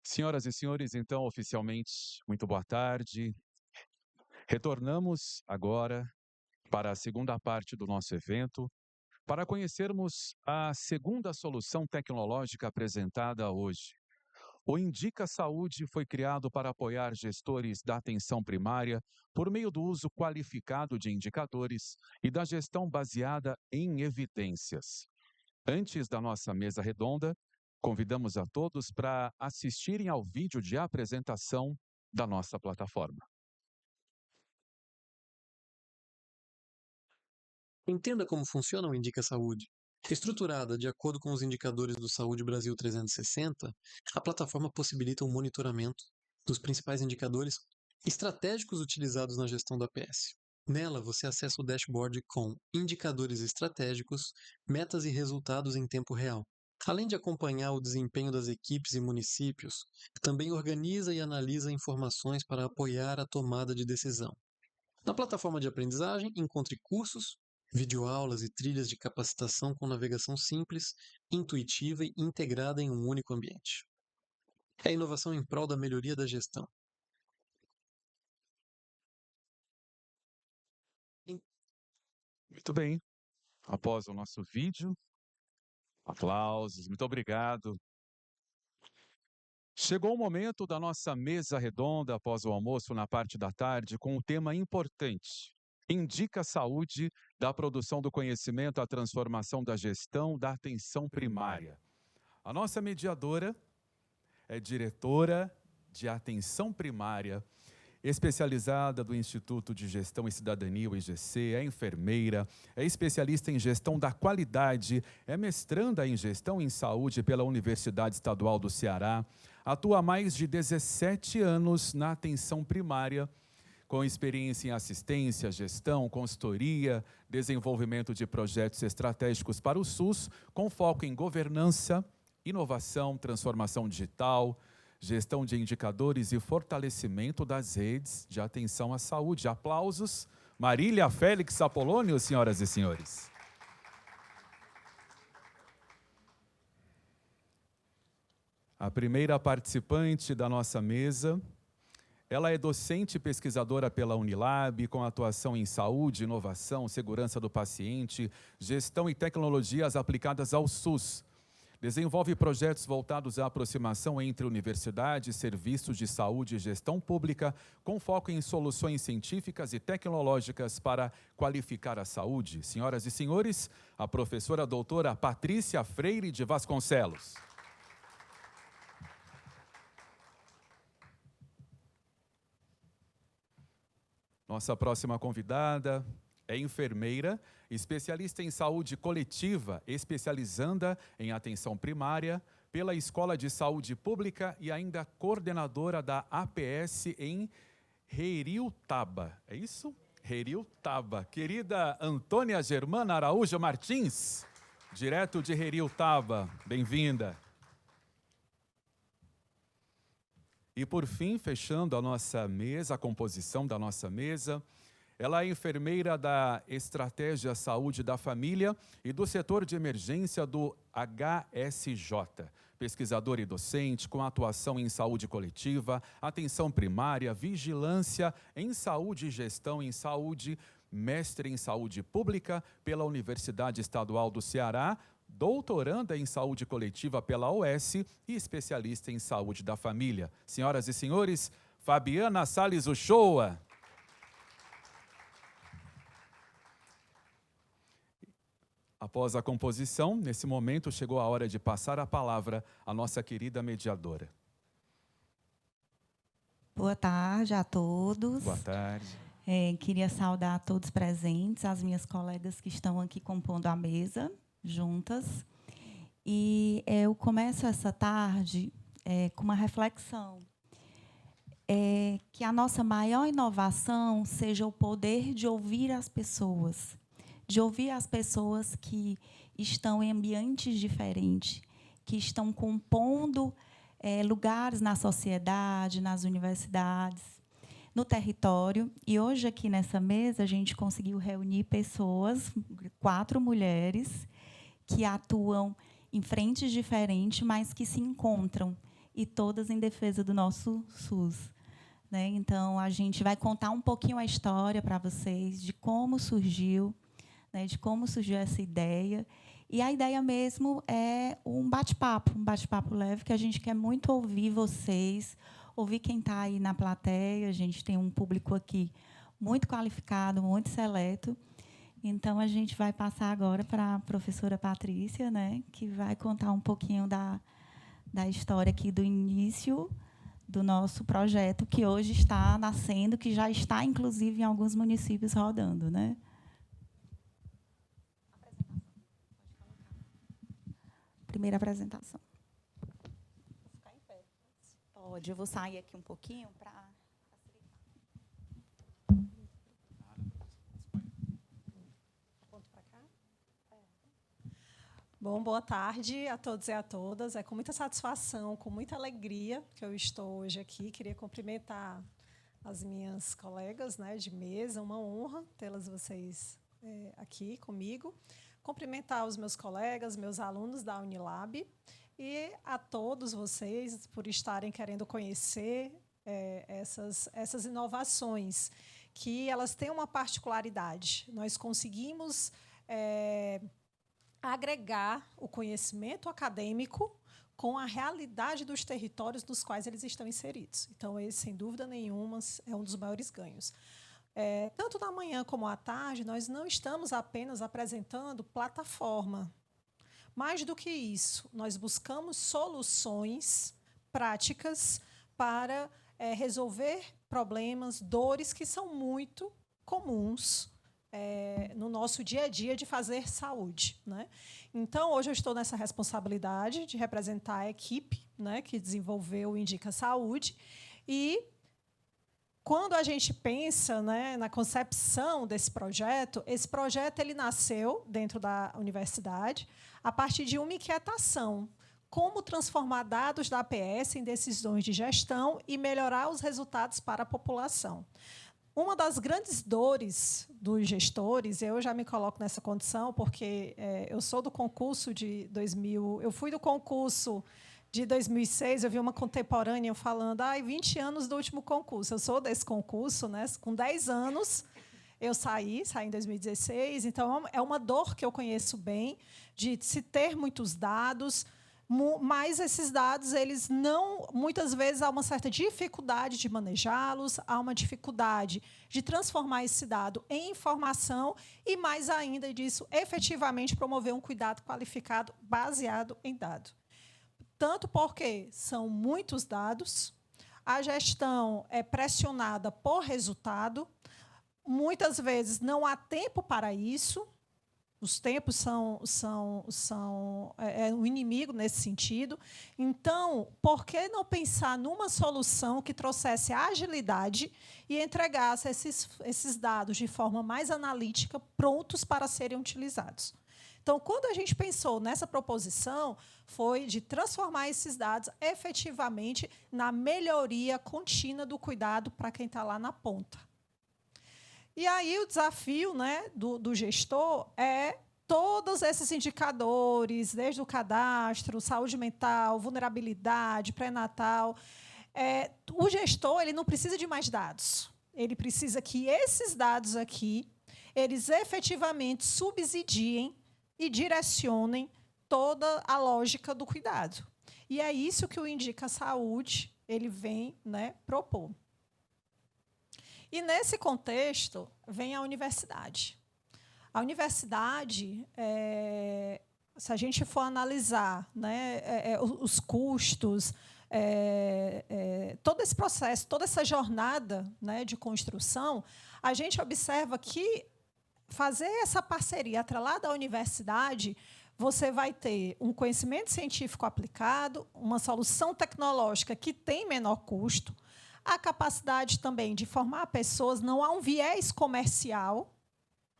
Senhoras e senhores, então, oficialmente, muito boa tarde. Retornamos agora para a segunda parte do nosso evento, para conhecermos a segunda solução tecnológica apresentada hoje. O Indica Saúde foi criado para apoiar gestores da atenção primária por meio do uso qualificado de indicadores e da gestão baseada em evidências. Antes da nossa mesa redonda, convidamos a todos para assistirem ao vídeo de apresentação da nossa plataforma. Entenda como funciona o Indica Saúde. Estruturada de acordo com os indicadores do Saúde Brasil 360, a plataforma possibilita o monitoramento dos principais indicadores estratégicos utilizados na gestão da APS. Nela, você acessa o dashboard com indicadores estratégicos, metas e resultados em tempo real. Além de acompanhar o desempenho das equipes e municípios, também organiza e analisa informações para apoiar a tomada de decisão. Na plataforma de aprendizagem, encontre cursos, videoaulas e trilhas de capacitação com navegação simples, intuitiva e integrada em um único ambiente. É inovação em prol da melhoria da gestão. Muito bem. Após o nosso vídeo, aplausos, muito obrigado. Chegou o momento da nossa mesa redonda após o almoço na parte da tarde com um tema importante. Indica Saúde, da produção do conhecimento à transformação da gestão da atenção primária. A nossa mediadora é diretora de atenção primária, especializada do Instituto de Gestão e Cidadania, o IGC, é enfermeira, é especialista em gestão da qualidade, é mestranda em gestão em saúde pela Universidade Estadual do Ceará, atua há mais de 17 anos na atenção primária, com experiência em assistência, gestão, consultoria, desenvolvimento de projetos estratégicos para o SUS, com foco em governança, inovação, transformação digital, gestão de indicadores e fortalecimento das redes de atenção à saúde. Aplausos. Marília Félix Apolônio, senhoras e senhores. A primeira participante da nossa mesa, ela é docente e pesquisadora pela Unilab, com atuação em saúde, inovação, segurança do paciente, gestão e tecnologias aplicadas ao SUS. Desenvolve projetos voltados à aproximação entre universidades, serviços de saúde e gestão pública, com foco em soluções científicas e tecnológicas para qualificar a saúde. Senhoras e senhores, a professora doutora Patrícia Freire de Vasconcelos. Nossa próxima convidada é enfermeira, especialista em saúde coletiva, especializanda em atenção primária, pela Escola de Saúde Pública e ainda coordenadora da APS em Heriutaba. É isso? Heriutaba. Querida Antônia Germana Araújo Martins, direto de Heriutaba. Bem-vinda. E por fim, fechando a nossa mesa, a composição da nossa mesa, ela é enfermeira da Estratégia Saúde da Família e do setor de emergência do HSJ. Pesquisadora e docente com atuação em saúde coletiva, atenção primária, vigilância em saúde e gestão em saúde, mestre em saúde pública pela Universidade Estadual do Ceará, doutoranda em saúde coletiva pela UES e especialista em saúde da família. Senhoras e senhores, Fabiana Salles Uchoa. Após a composição, nesse momento chegou a hora de passar a palavra à nossa querida mediadora. Boa tarde a todos. Boa tarde. Queria saudar a todos presentes, as minhas colegas que estão aqui compondo a mesa, juntas. E eu começo essa tarde com uma reflexão. Que a nossa maior inovação seja o poder de ouvir as pessoas. De ouvir as pessoas que estão em ambientes diferentes, que estão compondo lugares na sociedade, nas universidades, no território. E hoje, aqui nessa mesa, a gente conseguiu reunir pessoas, 4 mulheres, que atuam em frentes diferentes, mas que se encontram, e todas em defesa do nosso SUS. Né? Então, a gente vai contar um pouquinho a história para vocês de como surgiu, né, de como surgiu essa ideia. E a ideia mesmo é um bate-papo leve, que a gente quer muito ouvir vocês, ouvir quem está aí na plateia. A gente tem um público aqui muito qualificado, muito seleto. Então, a gente vai passar agora para a professora Patrícia, né, que vai contar um pouquinho da história aqui do início do nosso projeto, que hoje está nascendo, que já está, inclusive, em alguns municípios rodando. Né? Primeira apresentação. Vou ficar em pé. Pode, eu vou sair aqui um pouquinho para facilitar. Aponto para cá? Bom, boa tarde a todos e a todas. É com muita satisfação, com muita alegria que eu estou hoje aqui. Queria cumprimentar as minhas colegas, né, de mesa. Uma honra tê-las vocês aqui comigo. Cumprimentar os meus colegas, meus alunos da Unilab e a todos vocês por estarem querendo conhecer essas inovações, que elas têm uma particularidade. Nós conseguimos agregar o conhecimento acadêmico com a realidade dos territórios nos quais eles estão inseridos. Então, esse, sem dúvida nenhuma, é um dos maiores ganhos. Tanto na manhã como à tarde, nós não estamos apenas apresentando plataforma. Mais do que isso, nós buscamos soluções práticas para resolver problemas, dores que são muito comuns no nosso dia a dia de fazer saúde. Né? Então, hoje eu estou nessa responsabilidade de representar a equipe, né, que desenvolveu o Indica Saúde. E quando a gente pensa, né, na concepção desse projeto, esse projeto ele nasceu dentro da universidade a partir de uma inquietação: como transformar dados da APS em decisões de gestão e melhorar os resultados para a população. Uma das grandes dores dos gestores, eu já me coloco nessa condição, porque eu sou do concurso de 2000, eu fui do concurso de 2006, eu vi uma contemporânea falando 20 anos do último concurso. Eu sou desse concurso, né? Com 10 anos eu saí em 2016, então é uma dor que eu conheço bem, de se ter muitos dados, mas esses dados, eles não, muitas vezes há uma certa dificuldade de manejá-los, há uma dificuldade de transformar esse dado em informação e, mais ainda disso, efetivamente promover um cuidado qualificado baseado em dado. Tanto porque são muitos dados, a gestão é pressionada por resultado, muitas vezes não há tempo para isso, os tempos são um inimigo nesse sentido. Então, por que não pensar numa solução que trouxesse agilidade e entregasse esses dados de forma mais analítica, prontos para serem utilizados? Então, quando a gente pensou nessa proposição, foi de transformar esses dados efetivamente na melhoria contínua do cuidado para quem está lá na ponta. E aí o desafio, né, do gestor é todos esses indicadores, desde o cadastro, saúde mental, vulnerabilidade, pré-natal. O gestor ele não precisa de mais dados. Ele precisa que esses dados aqui, eles efetivamente subsidiem e direcionem toda a lógica do cuidado. E é isso que o Indica Saúde ele vem, né, propor. E, nesse contexto, vem a universidade. A universidade, se a gente for analisar, né, os custos, todo esse processo, toda essa jornada, né, de construção, a gente observa que fazer essa parceria atrelada à universidade, você vai ter um conhecimento científico aplicado, uma solução tecnológica que tem menor custo, a capacidade também de formar pessoas, não há um viés comercial,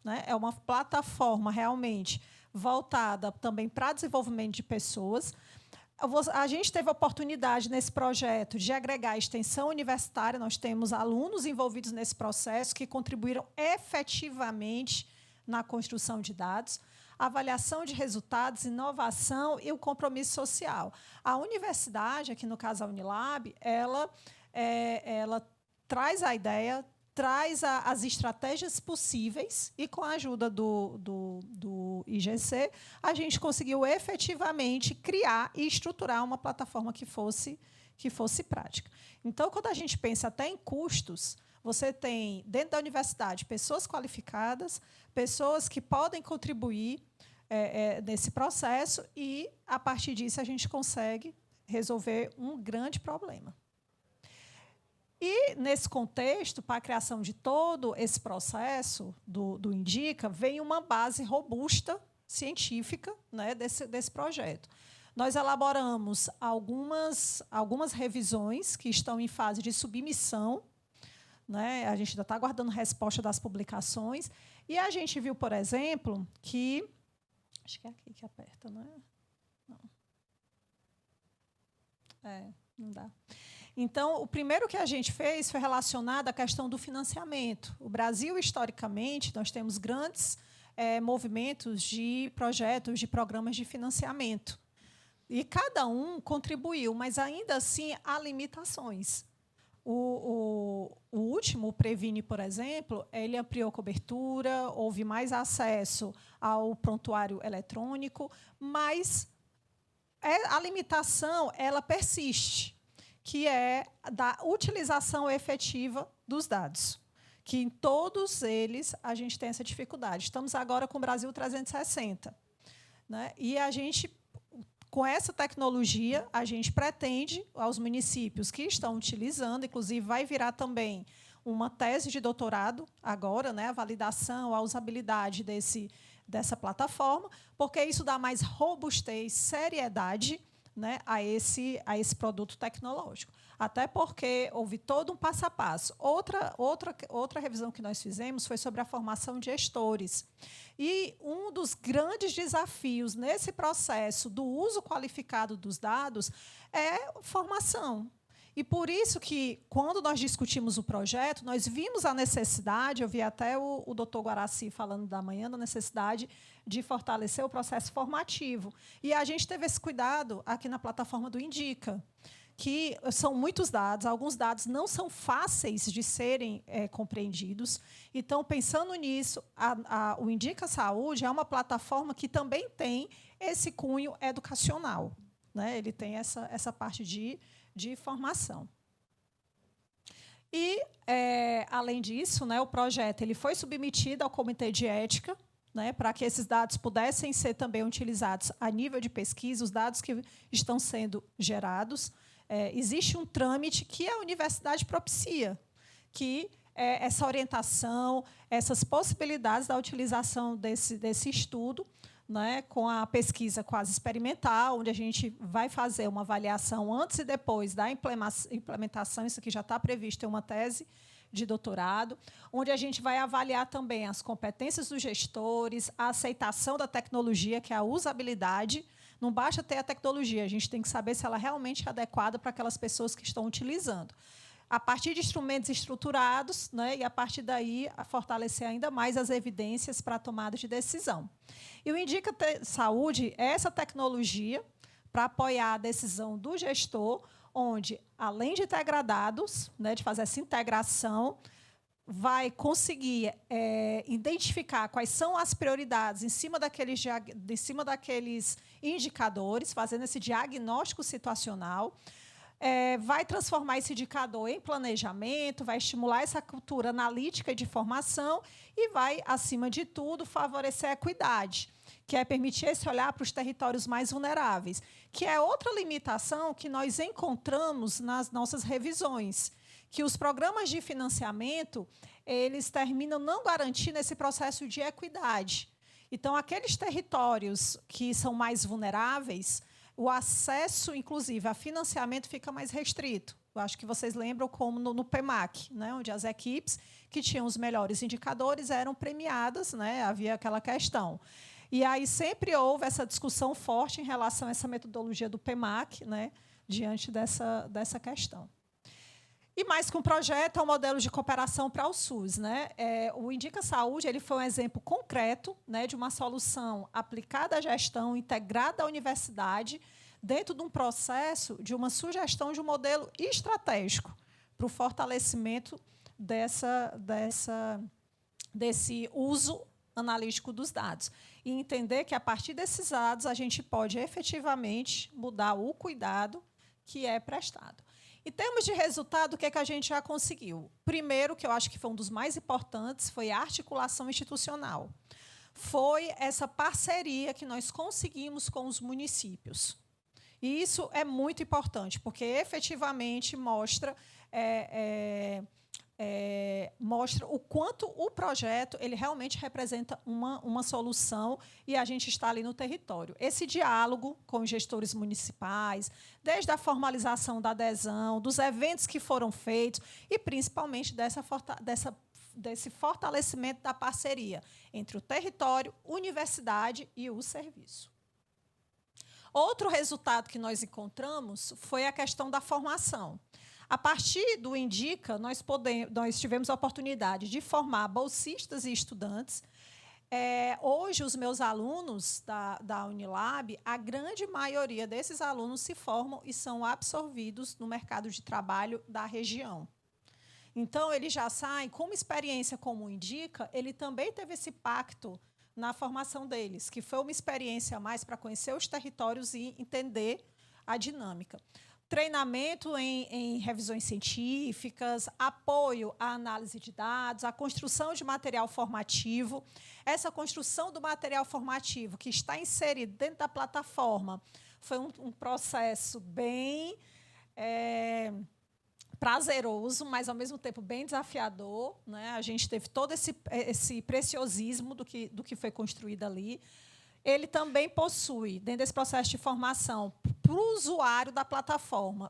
né? É uma plataforma realmente voltada também para desenvolvimento de pessoas. A gente teve a oportunidade, nesse projeto, de agregar a extensão universitária. Nós temos alunos envolvidos nesse processo que contribuíram efetivamente na construção de dados. avaliação de resultados, inovação e o compromisso social. A universidade, aqui no caso a Unilab, ela traz a ideia, traz as estratégias possíveis e, com a ajuda do IGC, a gente conseguiu efetivamente criar e estruturar uma plataforma que fosse prática. Então, quando a gente pensa até em custos, você tem, dentro da universidade, pessoas qualificadas, pessoas que podem contribuir nesse processo e, a partir disso, a gente consegue resolver um grande problema. E, nesse contexto, para a criação de todo esse processo do INDICA, vem uma base robusta, científica, né, desse projeto. Nós elaboramos algumas revisões que estão em fase de submissão, né? A gente ainda está aguardando resposta das publicações, e a gente viu, por exemplo, que... Acho que é aqui que aperta, não é? Não. Não dá. Então, o primeiro que a gente fez foi relacionado à questão do financiamento. O Brasil, historicamente, nós temos grandes movimentos de projetos, de programas de financiamento. E cada um contribuiu, mas, ainda assim, há limitações. O último, o Previne, por exemplo, ele ampliou a cobertura, houve mais acesso ao prontuário eletrônico, mas a limitação ela persiste, que é da utilização efetiva dos dados, que em todos eles a gente tem essa dificuldade. Estamos agora com o Brasil 360, né? E a gente, com essa tecnologia, a gente pretende, aos municípios que estão utilizando, inclusive vai virar também uma tese de doutorado agora, né, a validação, a usabilidade dessa plataforma, porque isso dá mais robustez, seriedade, né, a esse produto tecnológico. Até porque houve todo um passo a passo. Outra revisão que nós fizemos foi sobre a formação de gestores. E um dos grandes desafios nesse processo do uso qualificado dos dados é formação. E, por isso que, quando nós discutimos o projeto, nós vimos a necessidade, eu vi até o doutor Guaraci falando da manhã, da necessidade de fortalecer o processo formativo. E a gente teve esse cuidado aqui na plataforma do INDICA, que são muitos dados, alguns dados não são fáceis de serem compreendidos. Então, pensando nisso, o INDICA Saúde é uma plataforma que também tem esse cunho educacional, né? Ele tem essa parte de formação. E, além disso, né, o projeto ele foi submetido ao Comitê de Ética, né, para que esses dados pudessem ser também utilizados a nível de pesquisa, os dados que estão sendo gerados. Existe um trâmite que a universidade propicia, que essa orientação, essas possibilidades da utilização desse estudo, né, com a pesquisa quase experimental, onde a gente vai fazer uma avaliação antes e depois da implementação, isso aqui já está previsto em uma tese de doutorado, onde a gente vai avaliar também as competências dos gestores, a aceitação da tecnologia, que é a usabilidade. Não basta ter a tecnologia, a gente tem que saber se ela realmente é adequada para aquelas pessoas que estão utilizando. A partir de instrumentos estruturados, né, e, a partir daí, fortalecer ainda mais as evidências para a tomada de decisão. E o INDICA Saúde é essa tecnologia para apoiar a decisão do gestor, onde, além de integrar dados, né, de fazer essa integração, vai conseguir identificar quais são as prioridades em cima daqueles indicadores, fazendo esse diagnóstico situacional, vai transformar esse indicador em planejamento, vai estimular essa cultura analítica e de formação e vai, acima de tudo, favorecer a equidade, que é permitir esse olhar para os territórios mais vulneráveis, que é outra limitação que nós encontramos nas nossas revisões, que os programas de financiamento eles terminam não garantindo esse processo de equidade. Então, aqueles territórios que são mais vulneráveis, o acesso, inclusive, a financiamento fica mais restrito. Eu acho que vocês lembram como no PEMAC, né, onde as equipes que tinham os melhores indicadores eram premiadas, né, havia aquela questão. E aí sempre houve essa discussão forte em relação a essa metodologia do PEMAC, né, diante dessa questão. E mais que um projeto, é um modelo de cooperação para o SUS, né? O Indica Saúde ele foi um exemplo concreto, né, de uma solução aplicada à gestão, integrada à universidade, dentro de um processo de uma sugestão de um modelo estratégico para o fortalecimento desse uso analítico dos dados. E entender que, a partir desses dados, a gente pode efetivamente mudar o cuidado que é prestado. Em termos de resultado, o que é que a gente já conseguiu? Primeiro, que eu acho que foi um dos mais importantes, foi a articulação institucional. Foi essa parceria que nós conseguimos com os municípios. E isso é muito importante, porque efetivamente mostra o quanto o projeto ele realmente representa uma solução e a gente está ali no território. Esse diálogo com os gestores municipais, desde a formalização da adesão, dos eventos que foram feitos e, principalmente, desse fortalecimento da parceria entre o território, universidade e o serviço. Outro resultado que nós encontramos foi a questão da formação. A partir do Indica, nós tivemos a oportunidade de formar bolsistas e estudantes. Hoje, os meus alunos da Unilab, a grande maioria desses alunos se formam e são absorvidos no mercado de trabalho da região. Então, eles já saem com uma experiência como o Indica, ele também teve esse pacto na formação deles, que foi uma experiência a mais para conhecer os territórios e entender a dinâmica. Treinamento em revisões científicas, apoio à análise de dados, a construção de material formativo. Essa construção do material formativo, que está inserido dentro da plataforma, foi um processo bem prazeroso, mas, ao mesmo tempo, bem desafiador, né? A gente teve todo esse preciosismo do que foi construído ali. Ele também possui, dentro desse processo de formação, para o usuário da plataforma,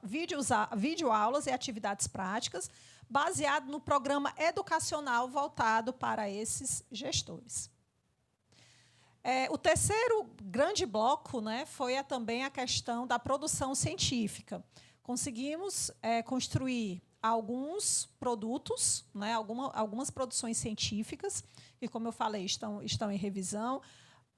videoaulas e atividades práticas, baseado no programa educacional voltado para esses gestores. O terceiro grande bloco, né, foi também a questão da produção científica. Conseguimos construir alguns produtos, né, algumas produções científicas, que, como eu falei, estão em revisão.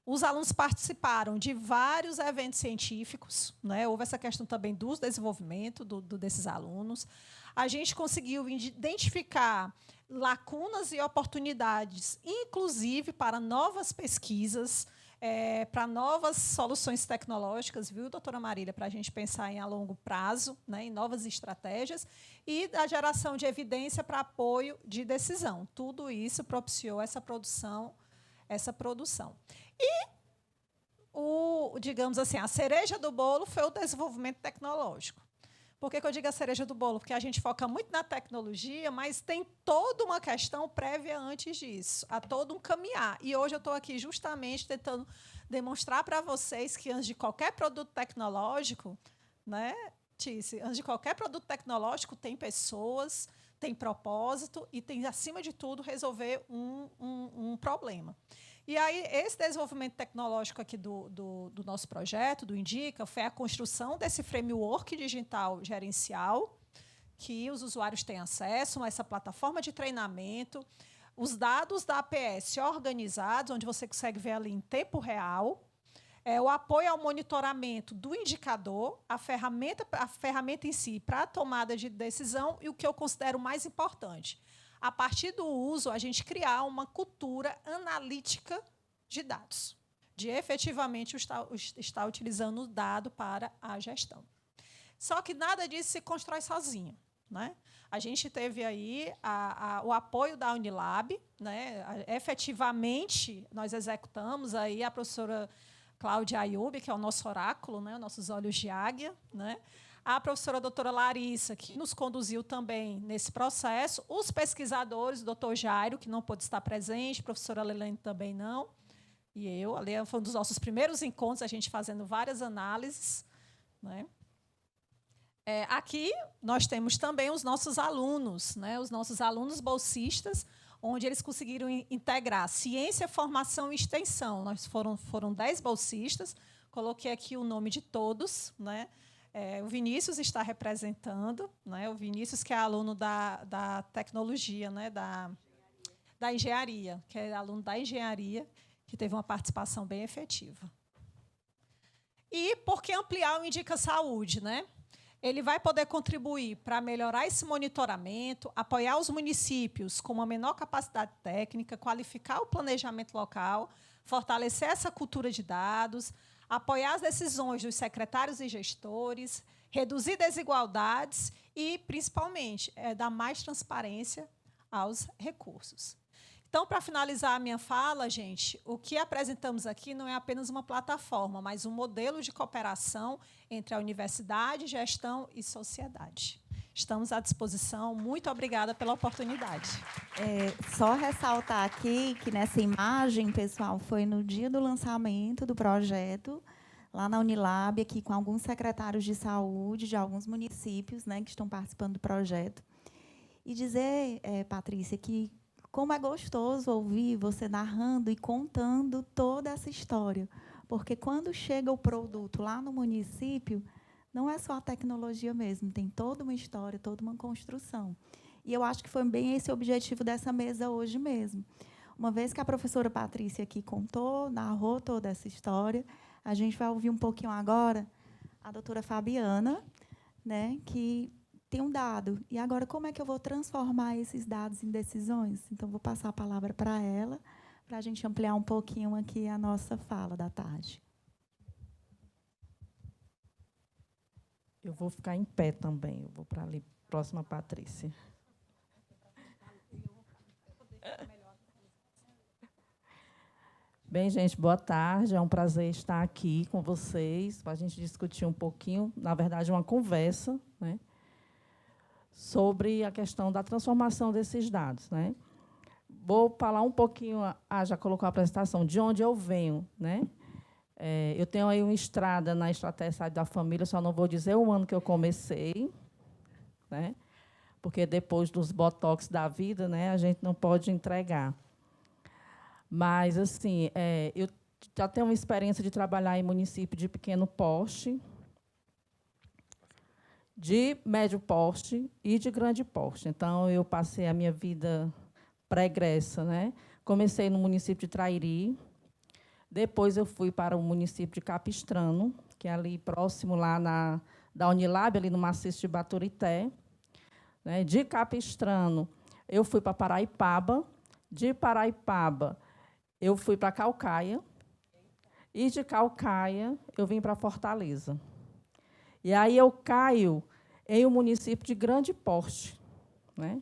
Os alunos participaram de vários eventos científicos, né? Houve essa questão também do desenvolvimento desses alunos. A gente conseguiu identificar lacunas e oportunidades, inclusive para novas pesquisas, para novas soluções tecnológicas, viu, doutora Marília, para a gente pensar a longo prazo, né, em novas estratégias, e a geração de evidência para apoio de decisão. Tudo isso propiciou essa produção. E, digamos assim, a cereja do bolo foi o desenvolvimento tecnológico. Por que eu digo a cereja do bolo? Porque a gente foca muito na tecnologia, mas tem toda uma questão prévia antes disso, há todo um caminhar. E hoje eu estou aqui justamente tentando demonstrar para vocês que, antes de qualquer produto tecnológico, né, Tícia, antes de qualquer produto tecnológico, tem pessoas, tem propósito e tem, acima de tudo, resolver um problema. E aí, esse desenvolvimento tecnológico aqui do nosso projeto, do Indica, foi a construção desse framework digital gerencial, que os usuários têm acesso a essa plataforma de treinamento, os dados da APS organizados, onde você consegue ver ali em tempo real, o apoio ao monitoramento do indicador, a ferramenta em si para a tomada de decisão e o que eu considero mais importante, a partir do uso, a gente criar uma cultura analítica de dados, de efetivamente estar utilizando o dado para a gestão. Só que nada disso se constrói sozinho, né? A gente teve aí o apoio da Unilab, né? Efetivamente, nós executamos aí a professora Cláudia Ayub, que é o nosso oráculo, né? Nossos olhos de águia, né? A professora doutora Larissa, que nos conduziu também nesse processo, os pesquisadores, o doutor Jairo, que não pôde estar presente, a professora Lelene também não, e eu, ali foi um dos nossos primeiros encontros, a gente fazendo várias análises, né? Aqui nós temos também os nossos alunos, né? Os nossos alunos bolsistas, onde eles conseguiram integrar ciência, formação e extensão. Foram 10 bolsistas, coloquei aqui o nome de todos, né? O Vinícius está representando, né? O Vinícius, que é aluno da tecnologia, né? Da engenharia, que é aluno da engenharia, que teve uma participação bem efetiva. E por que ampliar o Indica Saúde, né? Ele vai poder contribuir para melhorar esse monitoramento, apoiar os municípios com uma menor capacidade técnica, qualificar o planejamento local, fortalecer essa cultura de dados, apoiar as decisões dos secretários e gestores, reduzir desigualdades e, principalmente, dar mais transparência aos recursos. Então, para finalizar a minha fala, gente, o que apresentamos aqui não é apenas uma plataforma, mas um modelo de cooperação entre a universidade, gestão e sociedade. Estamos à disposição. Muito obrigada pela oportunidade. Só ressaltar aqui que nessa imagem, pessoal, foi no dia do lançamento do projeto, lá na Unilab, aqui com alguns secretários de saúde de alguns municípios, né, que estão participando do projeto. E dizer, Patrícia, que como é gostoso ouvir você narrando e contando toda essa história. Porque quando chega o produto lá no município, não é só a tecnologia mesmo, tem toda uma história, toda uma construção. E eu acho que foi bem esse o objetivo dessa mesa hoje mesmo. Uma vez que a professora Patrícia aqui contou, narrou toda essa história, a gente vai ouvir um pouquinho agora a doutora Fabiana, né, que tem um dado. E agora, como é que eu vou transformar esses dados em decisões? Então, vou passar a palavra para ela, para a gente ampliar um pouquinho aqui a nossa fala da tarde. Eu vou ficar em pé também. Eu vou para ali, próxima a Patrícia. Bem, gente, boa tarde. É um prazer estar aqui com vocês para a gente discutir um pouquinho, na verdade, uma conversa, né, sobre a questão da transformação desses dados, né? Vou falar um pouquinho, já colocou a apresentação, de onde eu venho, né? Eu tenho aí uma estrada na Estratégia Saúde da Família, só não vou dizer o ano que eu comecei, né? Porque depois dos botox da vida, né, a gente não pode entregar. Mas, assim, eu já tenho uma experiência de trabalhar em município de pequeno porte, de médio porte e de grande porte. Então, eu passei a minha vida pregressa, né? Comecei no município de Trairi, depois eu fui para o município de Capistrano, que é ali próximo lá da Unilab, ali no maciço de Baturité. Né? De Capistrano, eu fui para Paraipaba, de Paraipaba, eu fui para Caucaia, e de Caucaia eu vim para Fortaleza. E aí eu caio em um município de grande porte, né,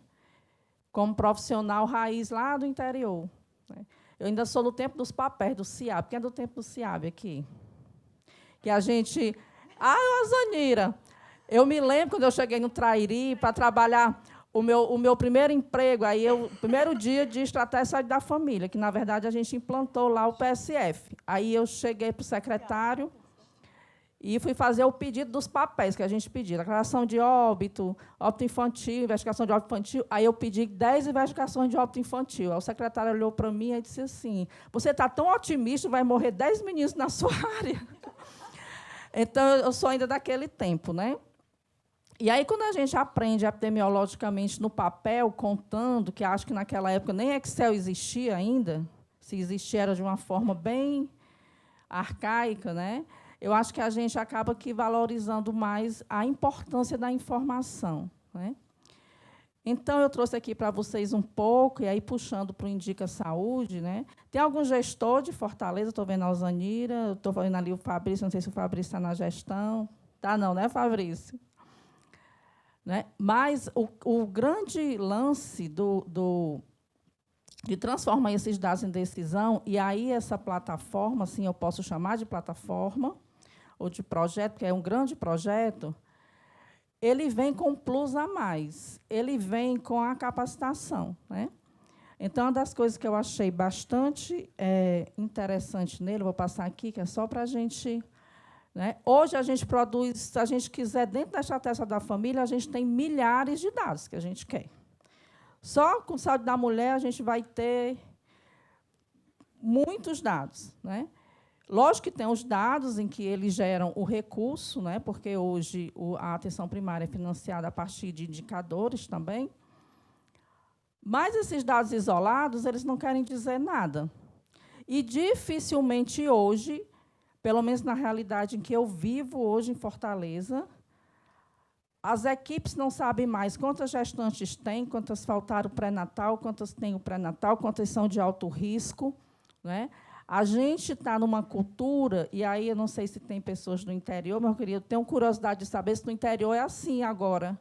como profissional raiz lá do interior. Né. Eu ainda sou do tempo dos papéis, do CIAB. Quem é do tempo do CIAB aqui? Que a gente... Zanira! Eu me lembro quando eu cheguei no Trairi para trabalhar o meu primeiro emprego, o primeiro dia de Estratégia Saúde da Família, que, na verdade, a gente implantou lá o PSF. Aí eu cheguei para o secretário e fui fazer o pedido dos papéis que a gente pedia. Declaração de óbito infantil, investigação de óbito infantil. Aí eu pedi 10 investigações de óbito infantil. Aí o secretário olhou para mim e disse assim, você está tão otimista, vai morrer 10 meninos na sua área. Então, eu sou ainda daquele tempo, né? E aí, quando a gente aprende epidemiologicamente no papel, contando, que acho que naquela época nem Excel existia ainda, se existia era de uma forma bem arcaica, né? Eu acho que a gente acaba aqui valorizando mais a importância da informação. Né? Então, eu trouxe aqui para vocês um pouco, e aí puxando para o Indica Saúde. Né? Tem algum gestor de Fortaleza, estou vendo a Alzanira, estou vendo ali o Fabrício, não sei se o Fabrício está na gestão. Tá, não, né, Fabrício? Né? Mas o grande lance de transformar esses dados em decisão, e aí essa plataforma, assim, eu posso chamar de plataforma, ou de projeto, que é um grande projeto, ele vem com um plus a mais, ele vem com a capacitação. Né? Então, uma das coisas que eu achei bastante interessante nele, vou passar aqui, que é só para a gente... Né? Hoje, a gente produz, se a gente quiser, dentro da Estratégia da Família, a gente tem milhares de dados que a gente quer. Só com saúde da mulher, a gente vai ter muitos dados. Né? Lógico que tem os dados em que eles geram o recurso, né, porque hoje a atenção primária é financiada a partir de indicadores também, mas esses dados isolados, eles não querem dizer nada. E, dificilmente, hoje, pelo menos na realidade em que eu vivo hoje em Fortaleza, as equipes não sabem mais quantas gestantes têm, quantas faltaram pré-natal, quantas têm o pré-natal, quantas são de alto risco, né? A gente está numa cultura, e aí eu não sei se tem pessoas do interior, mas eu tenho curiosidade de saber se no interior é assim agora.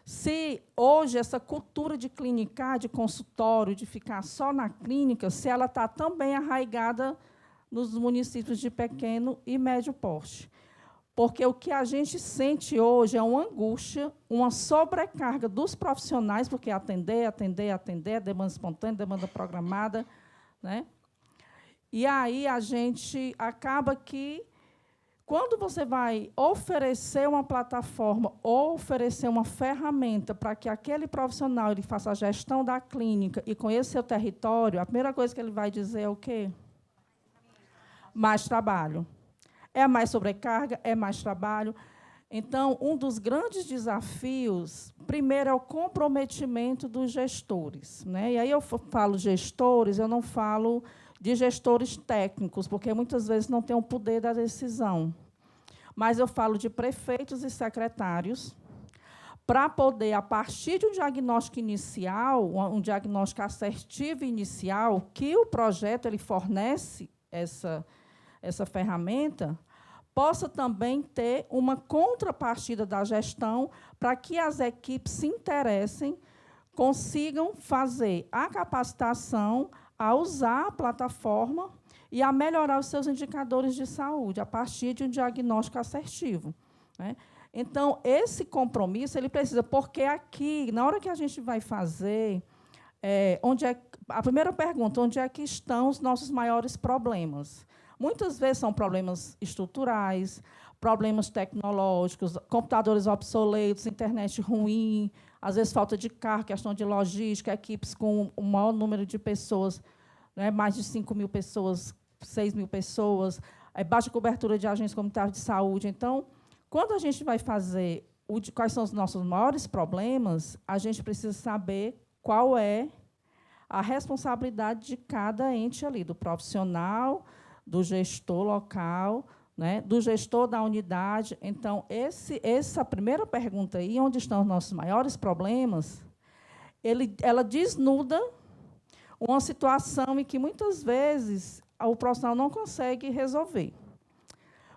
Se hoje essa cultura de clinicar, de consultório, de ficar só na clínica, se ela está também arraigada nos municípios de pequeno e médio porte. Porque o que a gente sente hoje é uma angústia, uma sobrecarga dos profissionais, porque atender, demanda espontânea, demanda programada, né? E aí a gente acaba que, quando você vai oferecer uma plataforma ou oferecer uma ferramenta para que aquele profissional ele faça a gestão da clínica e conheça seu território, a primeira coisa que ele vai dizer é o quê? Mais trabalho. É mais sobrecarga, é mais trabalho. Então, um dos grandes desafios, primeiro, é o comprometimento dos gestores, né? E aí eu falo gestores, eu não falo de gestores técnicos, porque muitas vezes não tem o poder da decisão. Mas eu falo de prefeitos e secretários, para poder, a partir de um diagnóstico inicial, um diagnóstico assertivo inicial, que o projeto ele fornece essa ferramenta, possa também ter uma contrapartida da gestão para que as equipes se interessem, consigam fazer a capacitação, a usar a plataforma e a melhorar os seus indicadores de saúde, a partir de um diagnóstico assertivo, né? Então, esse compromisso ele precisa, porque aqui, na hora que a gente vai fazer, a primeira pergunta, onde é que estão os nossos maiores problemas? Muitas vezes são problemas estruturais, problemas tecnológicos, computadores obsoletos, internet ruim, às vezes falta de carro, questão de logística, equipes com o maior número de pessoas, né, mais de 5.000 pessoas, 6.000 pessoas, baixa cobertura de agentes comunitários de saúde. Então, quando a gente vai fazer quais são os nossos maiores problemas, a gente precisa saber qual é a responsabilidade de cada ente ali, do profissional, do gestor local, né, do gestor da unidade. Então, essa primeira pergunta aí, onde estão os nossos maiores problemas, ela desnuda uma situação em que, muitas vezes, o profissional não consegue resolver.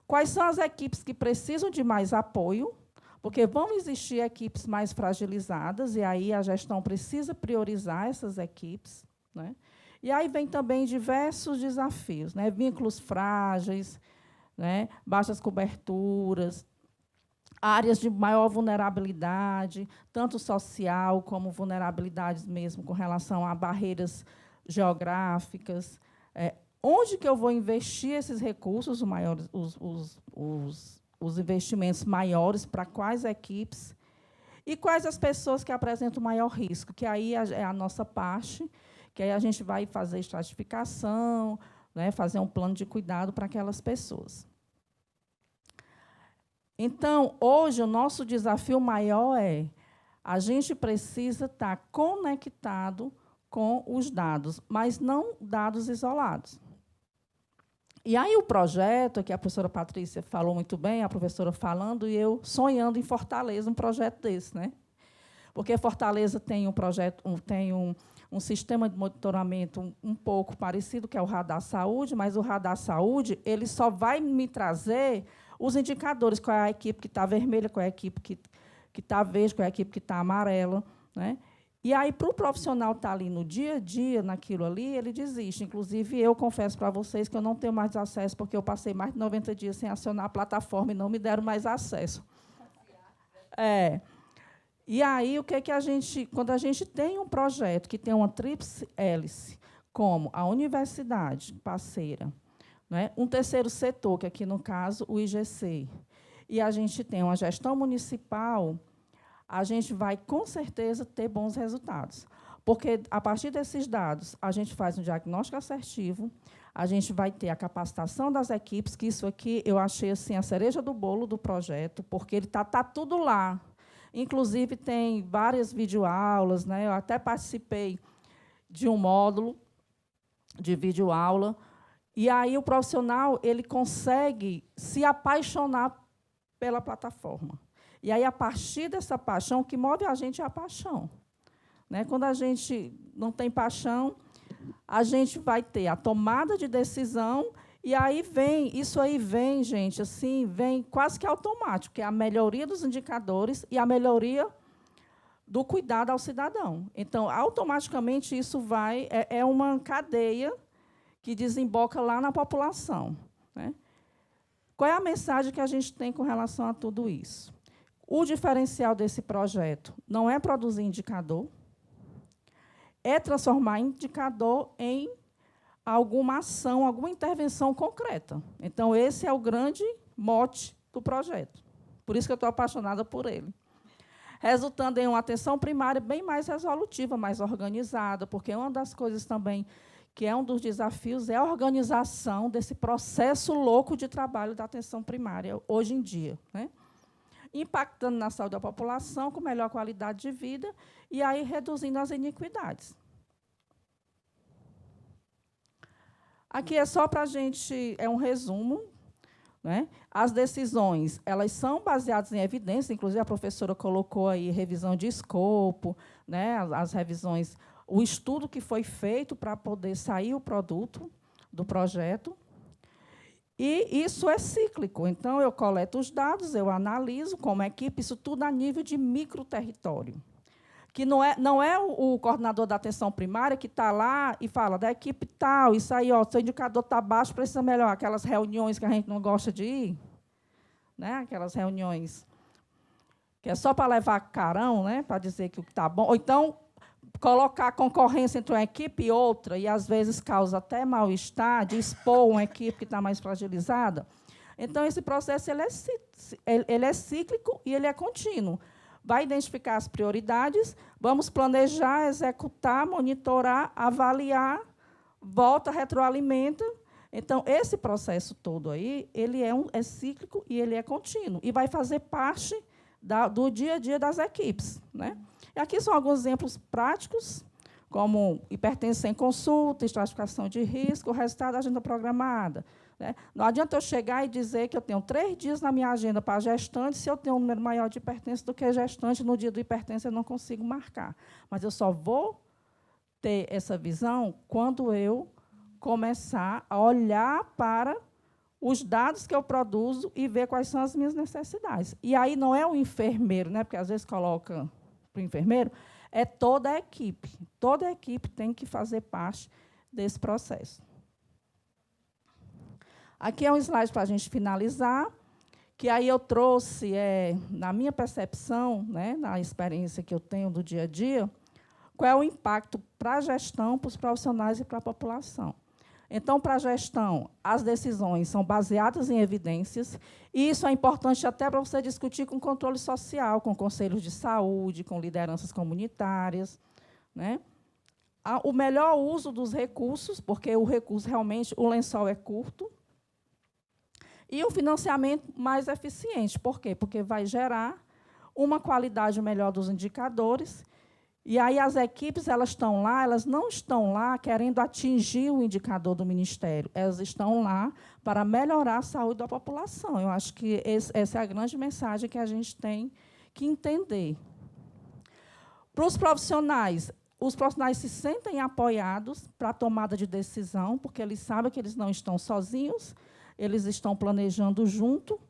Quais são as equipes que precisam de mais apoio? Porque vão existir equipes mais fragilizadas, e aí a gestão precisa priorizar essas equipes, né? E aí vem também diversos desafios, né? Vínculos frágeis, né? Baixas coberturas, áreas de maior vulnerabilidade, tanto social como vulnerabilidades mesmo com relação a barreiras geográficas. Onde que eu vou investir esses recursos, os investimentos maiores, para quais equipes, e quais as pessoas que apresentam maior risco, que aí é a nossa parte, que aí a gente vai fazer estratificação, né, fazer um plano de cuidado para aquelas pessoas. Então, hoje, o nosso desafio maior a gente precisa estar conectado com os dados, mas não dados isolados. E aí o projeto, que a professora Patrícia falou muito bem, a professora falando, e eu sonhando em Fortaleza um projeto desse, né? Porque Fortaleza tem um projeto, tem um sistema de monitoramento um pouco parecido, que é o Radar Saúde, mas o Radar Saúde ele só vai me trazer os indicadores, qual é a equipe que está vermelha, qual é a equipe que está verde, qual é a equipe que está amarela, né? E aí, para o profissional estar ali no dia a dia, naquilo ali, ele desiste. Inclusive, eu confesso para vocês que eu não tenho mais acesso, porque eu passei mais de 90 dias sem acionar a plataforma e não me deram mais acesso. E aí, o que a gente, quando a gente tem um projeto que tem uma tríplice hélice, como a universidade parceira, né, um terceiro setor, que aqui, no caso, o IGC, e a gente tem uma gestão municipal, a gente vai, com certeza, ter bons resultados. Porque, a partir desses dados, a gente faz um diagnóstico assertivo, A gente vai ter a capacitação das equipes, que isso aqui eu achei assim, a cereja do bolo do projeto, porque ele tá tudo lá. Inclusive, tem várias videoaulas, né? Eu até participei de um módulo de videoaula, e aí o profissional ele consegue se apaixonar pela plataforma. E aí, a partir dessa paixão, o que move a gente é a paixão. Né? Quando a gente não tem paixão, a gente vai ter a tomada de decisão, e aí isso aí vem, gente, assim, vem quase que automático, que é a melhoria dos indicadores e a melhoria do cuidado ao cidadão. Então, automaticamente, isso é uma cadeia que desemboca lá na população. Né? Qual é a mensagem que a gente tem com relação a tudo isso? O diferencial desse projeto não é produzir indicador, é transformar indicador em alguma ação, alguma intervenção concreta. Então, esse é o grande mote do projeto. Por isso que eu estou apaixonada por ele. Resultando em uma atenção primária bem mais resolutiva, mais organizada, porque uma das coisas também que é um dos desafios é a organização desse processo louco de trabalho da atenção primária, hoje em dia. Né? Impactando na saúde da população, com melhor qualidade de vida, e aí reduzindo as iniquidades. Aqui é só para a gente, é um resumo. Né? As decisões, elas são baseadas em evidências, inclusive a professora colocou aí revisão de escopo, né? As revisões, o estudo que foi feito para poder sair o produto do projeto. E isso é cíclico. Então, eu coleto os dados, eu analiso como equipe, isso tudo a nível de microterritório. Que não é o coordenador da atenção primária que está lá e fala da equipe tal, isso aí, ó, seu indicador está baixo, precisa melhorar. Aquelas reuniões que a gente não gosta de ir, né? Aquelas reuniões que é só para levar carão, né? Para dizer que o que está bom. Ou então, colocar concorrência entre uma equipe e outra, e, às vezes, causa até mal-estar, de expor uma equipe que está mais fragilizada. Então, esse processo ele é cíclico e ele é contínuo. Vai identificar as prioridades, vamos planejar, executar, monitorar, avaliar, volta, retroalimenta. Então, esse processo todo aí, ele é cíclico e ele é contínuo, e vai fazer parte do dia a dia das equipes. Né? E aqui são alguns exemplos práticos, como hipertensão em consulta, estratificação de risco, o resultado da agenda programada. Né? Não adianta eu chegar e dizer que eu tenho 3 dias na minha agenda para gestante, se eu tenho um número maior de hipertensos do que gestante, no dia do hipertenso eu não consigo marcar. Mas eu só vou ter essa visão quando eu começar a olhar para os dados que eu produzo e ver quais são as minhas necessidades. E aí não é o enfermeiro, né? Porque às vezes coloca para o enfermeiro, é toda a equipe. Toda a equipe tem que fazer parte desse processo. Aqui é um slide para a gente finalizar, que aí eu trouxe, na minha percepção, né, na experiência que eu tenho do dia a dia, qual é o impacto para a gestão, para os profissionais e para a população. Então, para a gestão, as decisões são baseadas em evidências, e isso é importante até para você discutir com o controle social, com conselhos de saúde, com lideranças comunitárias. Né? O melhor uso dos recursos, porque o recurso, realmente, o lençol é curto, e o financiamento mais eficiente. Por quê? Porque vai gerar uma qualidade melhor dos indicadores, e aí as equipes elas não estão lá querendo atingir o indicador do Ministério, elas estão lá para melhorar a saúde da população. Eu acho que essa é a grande mensagem que a gente tem que entender. Para os profissionais se sentem apoiados para a tomada de decisão, porque eles sabem que eles não estão sozinhos, eles estão planejando junto.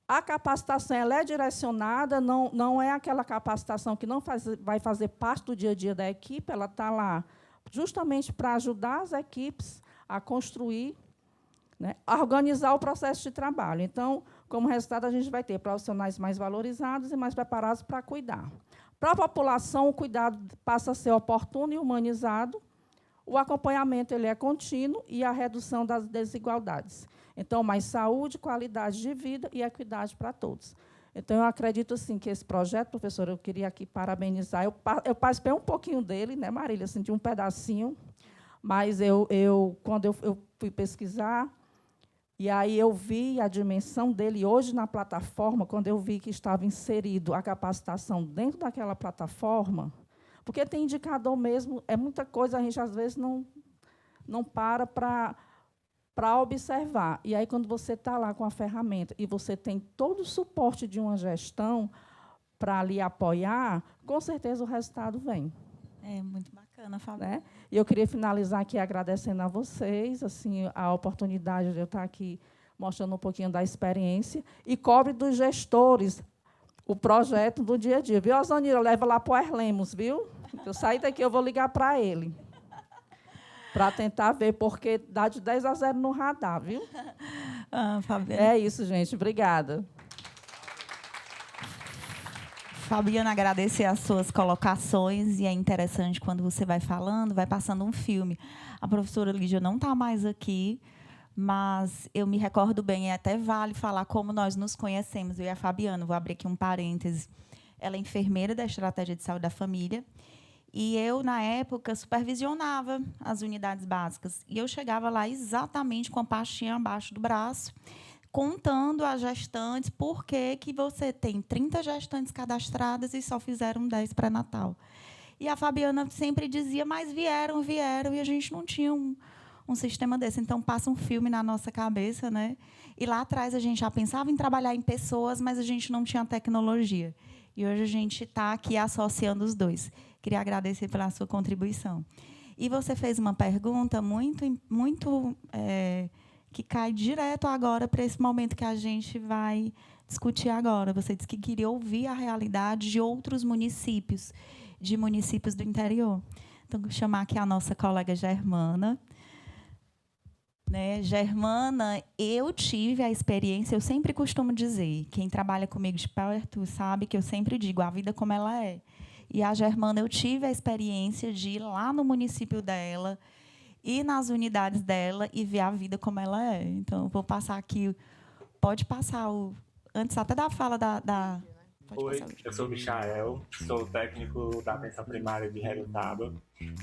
A capacitação ela é direcionada, não é aquela capacitação que não vai fazer parte do dia a dia da equipe, ela está lá justamente para ajudar as equipes a construir, né, a organizar o processo de trabalho. Então, como resultado, a gente vai ter profissionais mais valorizados e mais preparados para cuidar. Para a população, o cuidado passa a ser oportuno e humanizado, o acompanhamento ele é contínuo e a redução das desigualdades. Então, mais saúde, qualidade de vida e equidade para todos. Então, eu acredito assim, que esse projeto, professora, eu queria aqui parabenizar. Eu participei um pouquinho dele, né, Marília, assim, de um pedacinho, Mas quando eu fui pesquisar, e aí eu vi a dimensão dele hoje na plataforma, quando eu vi que estava inserido a capacitação dentro daquela plataforma, porque tem indicador mesmo, é muita coisa, a gente às vezes não para observar. E aí, quando você está lá com a ferramenta e você tem todo o suporte de uma gestão para lhe apoiar, com certeza o resultado vem. É muito bacana, Fábio. Né? E eu queria finalizar aqui agradecendo a vocês assim, a oportunidade de eu estar aqui mostrando um pouquinho da experiência e cobre dos gestores o projeto do dia a dia. Viu, Osonira? Leva lá para o Erlemos, viu? Eu sair daqui, eu vou ligar para ele, para tentar ver, porque dá de 10-0 no radar, viu? Fabiana. É isso, gente. Obrigada. Fabiana, agradecer as suas colocações, e é interessante quando você vai falando, vai passando um filme. A professora Lígia não está mais aqui, mas eu me recordo bem, e até vale falar como nós nos conhecemos, eu e a Fabiana. Vou abrir aqui um parêntese. Ela é enfermeira da Estratégia de Saúde da Família, e eu, na época, supervisionava as unidades básicas. E eu chegava lá exatamente com a pastinha abaixo do braço, contando as gestantes, por que você tem 30 gestantes cadastradas e só fizeram 10 pré-natal. E a Fabiana sempre dizia, mas vieram, e a gente não tinha um sistema desse. Então, passa um filme na nossa cabeça, né? E lá atrás a gente já pensava em trabalhar em pessoas, mas a gente não tinha tecnologia. E hoje a gente está aqui associando os dois. Queria agradecer pela sua contribuição. E você fez uma pergunta muito que cai direto agora para esse momento que a gente vai discutir agora. Você disse que queria ouvir a realidade de outros municípios, de municípios do interior. Então, vou chamar aqui a nossa colega Germana. Né, Germana, eu tive a experiência, eu sempre costumo dizer, quem trabalha comigo de perto sabe que eu sempre digo, a vida como ela é. E a Germana, eu tive a experiência de ir lá no município dela, ir nas unidades dela e ver a vida como ela é. Então, eu vou passar aqui, pode passar, antes até da fala da Oi, eu sou o Michael, sou técnico da atenção primária de Herutaba,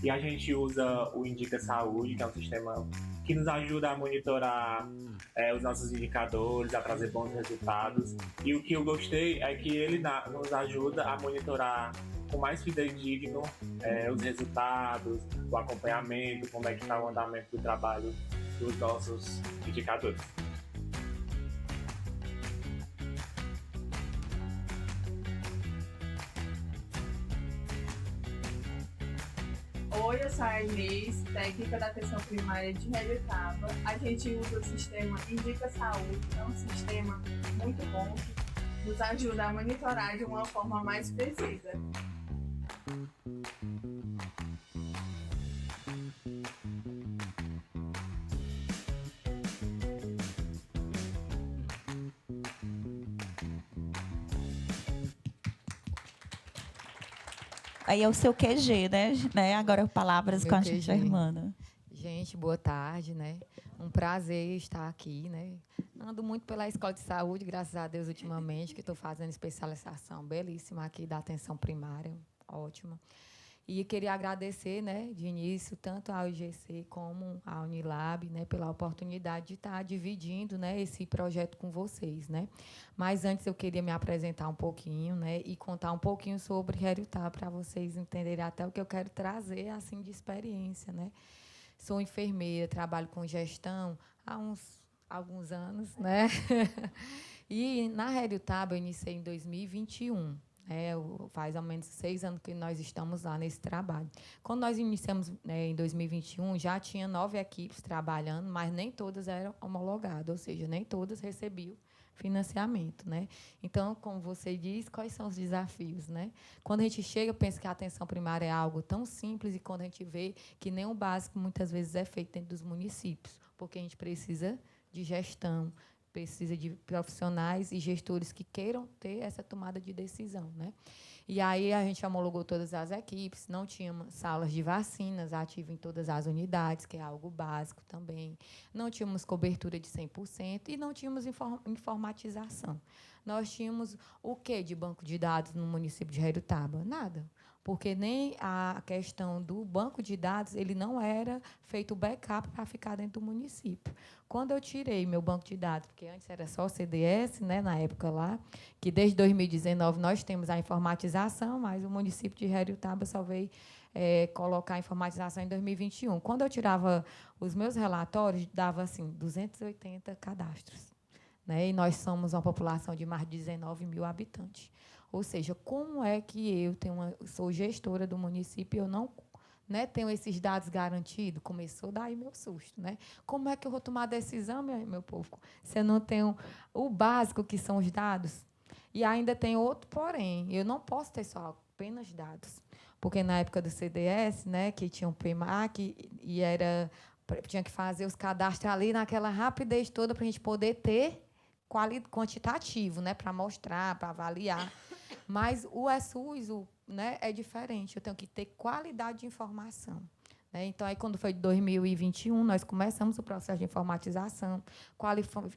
e a gente usa o Indica Saúde, que é um sistema que nos ajuda a monitorar os nossos indicadores, a trazer bons resultados. E o que eu gostei é que ele nos ajuda a monitorar com mais fidedigno os resultados, o acompanhamento, como é que está o andamento do trabalho dos nossos indicadores. Oi, eu sou a Inês, técnica da atenção primária de Herutaba. A gente usa o sistema Indica Saúde, é um sistema muito bom que nos ajuda a monitorar de uma forma mais precisa. Aí é o seu QG, né? Agora palavras Meu com a QG. Germana. Gente, boa tarde, né? Um prazer estar aqui, né? Ando muito pela Escola de Saúde, graças a Deus, ultimamente, que estou fazendo especialização belíssima aqui da atenção primária, ótima. E queria agradecer, né, de início, tanto ao IGC como à Unilab, né, pela oportunidade de estar dividindo, né, esse projeto com vocês, né. Mas antes eu queria me apresentar um pouquinho, né, e contar um pouquinho sobre Herutaba para vocês entenderem até o que eu quero trazer assim de experiência, né. Sou enfermeira, trabalho com gestão há alguns anos, né. E na Herutaba eu iniciei em 2021. Faz ao menos 6 anos que nós estamos lá nesse trabalho. Quando nós iniciamos em 2021, já tinha 9 equipes trabalhando, mas nem todas eram homologadas, ou seja, nem todas recebiam financiamento, né? Então, como você diz, quais são os desafios, né? Quando a gente chega, pensa que a atenção primária é algo tão simples, e quando a gente vê que nem o básico muitas vezes é feito dentro dos municípios, porque a gente precisa de gestão, precisa de profissionais e gestores que queiram ter essa tomada de decisão, né? E aí a gente homologou todas as equipes, não tínhamos salas de vacinas ativas em todas as unidades, que é algo básico também, não tínhamos cobertura de 100% e não tínhamos informatização. Nós tínhamos o quê de banco de dados no município de Herutaba? Nada. O porque nem a questão do banco de dados, ele não era feito o backup para ficar dentro do município. Quando eu tirei meu banco de dados, porque antes era só o CDS, né, na época lá, que desde 2019 nós temos a informatização, mas o município de Heriotaba só veio colocar a informatização em 2021. Quando eu tirava os meus relatórios, dava assim 280 cadastros. Né? E nós somos uma população de mais de 19 mil habitantes. Ou seja, como é que eu sou gestora do município e eu não, né, tenho esses dados garantidos? Começou daí meu susto. Né? Como é que eu vou tomar decisão, meu povo, se eu não tenho o básico, que são os dados? E ainda tem outro porém, eu não posso ter só apenas dados. Porque na época do CDS, né, que tinha um PMAC e tinha que fazer os cadastros ali naquela rapidez toda para a gente poder ter quantitativo, né, para mostrar, para avaliar. Mas o SUS, né, é diferente. Eu tenho que ter qualidade de informação. Né? Então, aí, quando foi de 2021, nós começamos o processo de informatização,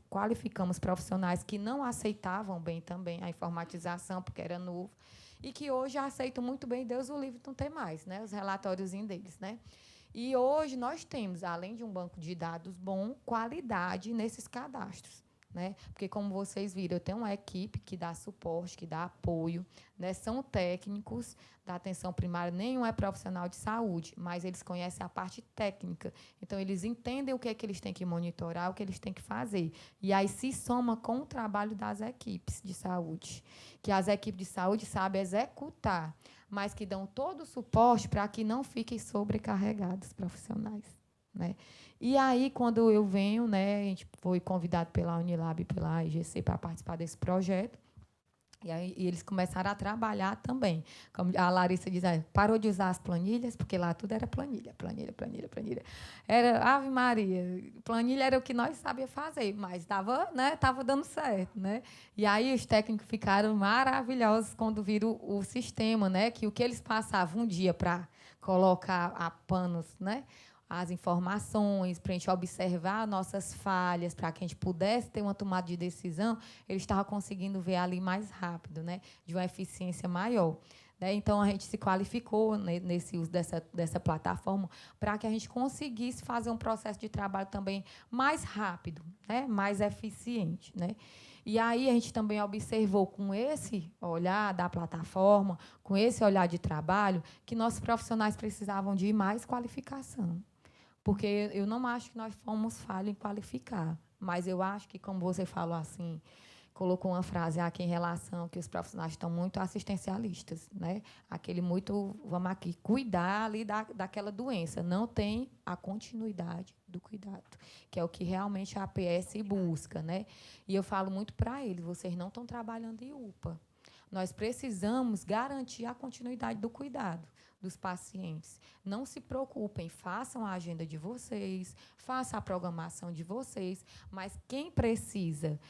qualificamos profissionais que não aceitavam bem também a informatização, porque era novo, e que hoje aceitam muito bem, Deus o livre, não tem mais, né, os relatóriozinhos deles. Né? E hoje nós temos, além de um banco de dados bom, qualidade nesses cadastros. Né? Porque, como vocês viram, eu tenho uma equipe que dá suporte, que dá apoio, né? São técnicos da atenção primária, nenhum é profissional de saúde, mas eles conhecem a parte técnica. Então, eles entendem o que é que eles têm que monitorar, o que eles têm que fazer. E aí se soma com o trabalho das equipes de saúde, que as equipes de saúde sabem executar, mas que dão todo o suporte para que não fiquem sobrecarregados profissionais. Né? E aí, quando eu venho, né, a gente foi convidado pela Unilab e pela AIGC para participar desse projeto, e aí eles começaram a trabalhar também. Como a Larissa diz, parou de usar as planilhas, porque lá tudo era planilha. Era Ave Maria, planilha era o que nós sabíamos fazer, mas estava, né, dando certo. Né? E aí os técnicos ficaram maravilhosos quando viram o sistema, né, que o que eles passavam um dia para colocar a panos, né, as informações, para a gente observar nossas falhas, para que a gente pudesse ter uma tomada de decisão, eles estavam conseguindo ver ali mais rápido, né, de uma eficiência maior. Né? Então, a gente se qualificou nesse uso dessa plataforma para que a gente conseguisse fazer um processo de trabalho também mais rápido, né, mais eficiente. Né? E aí a gente também observou, com esse olhar da plataforma, com esse olhar de trabalho, que nossos profissionais precisavam de mais qualificação. Porque eu não acho que nós fomos falhos em qualificar, mas eu acho que, como você falou assim, colocou uma frase aqui em relação que os profissionais estão muito assistencialistas, né? Aquele muito, vamos aqui, cuidar ali daquela doença, não tem a continuidade do cuidado, que é o que realmente a APS busca, né? E eu falo muito para eles, vocês não estão trabalhando em UPA. Nós precisamos garantir a continuidade do cuidado dos pacientes. Não se preocupem, façam a agenda de vocês, façam a programação de vocês, mas quem precisa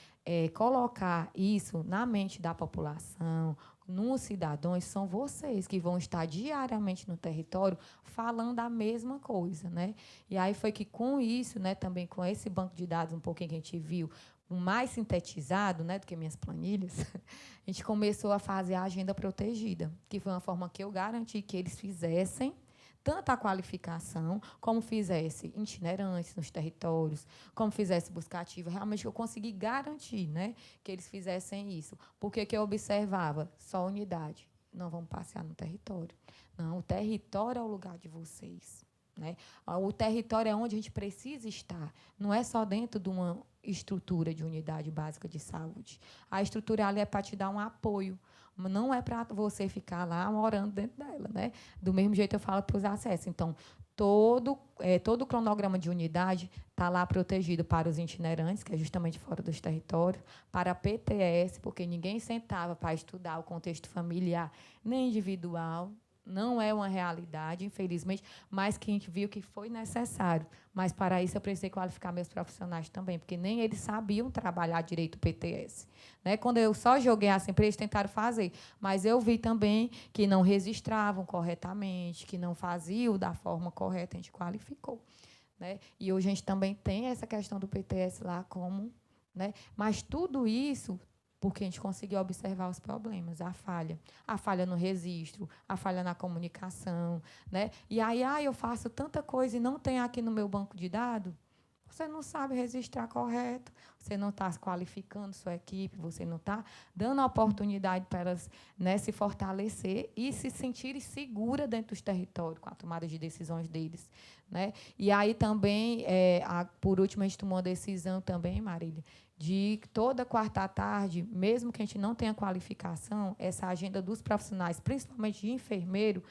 colocar isso na mente da população, nos cidadãos, são vocês que vão estar diariamente no território falando a mesma coisa. Né? E aí foi que, com isso, né, também com esse banco de dados, um pouquinho que a gente viu, mais sintetizado, né, do que minhas planilhas, a gente começou a fazer a agenda protegida, que foi uma forma que eu garanti que eles fizessem tanto a qualificação, como fizesse itinerantes nos territórios, como fizesse busca ativa. Realmente eu consegui garantir, né, que eles fizessem isso. Porque que eu observava? Só unidade. Não vamos passear no território. Não, o território é o lugar de vocês. Né? O território é onde a gente precisa estar. Não é só dentro de uma estrutura de unidade básica de saúde. A estrutura ali é para te dar um apoio, não é para você ficar lá morando dentro dela. Né? Do mesmo jeito eu falo para os acessos. Então, todo o cronograma de unidade está lá protegido para os itinerantes, que é justamente fora dos territórios, para a PTS, porque ninguém sentava para estudar o contexto familiar nem individual. Não é uma realidade, infelizmente, mas que a gente viu que foi necessário. Mas, para isso, eu precisei qualificar meus profissionais também, porque nem eles sabiam trabalhar direito o PTS. Né? Quando eu só joguei assim para eles, tentaram fazer. Mas eu vi também que não registravam corretamente, que não faziam da forma correta, a gente qualificou. Né? E hoje a gente também tem essa questão do PTS lá como... Né? Mas tudo isso porque a gente conseguiu observar os problemas, a falha no registro, a falha na comunicação, né? E aí, eu faço tanta coisa e não tem aqui no meu banco de dados. Você não sabe registrar correto, você não está qualificando sua equipe, você não está dando a oportunidade para elas, né, se fortalecer e se sentirem seguras dentro dos territórios, com a tomada de decisões deles. Né? E aí também, por último, a gente tomou uma decisão também, Marília, de toda quarta à tarde, mesmo que a gente não tenha qualificação, essa agenda dos profissionais, principalmente de enfermeiro,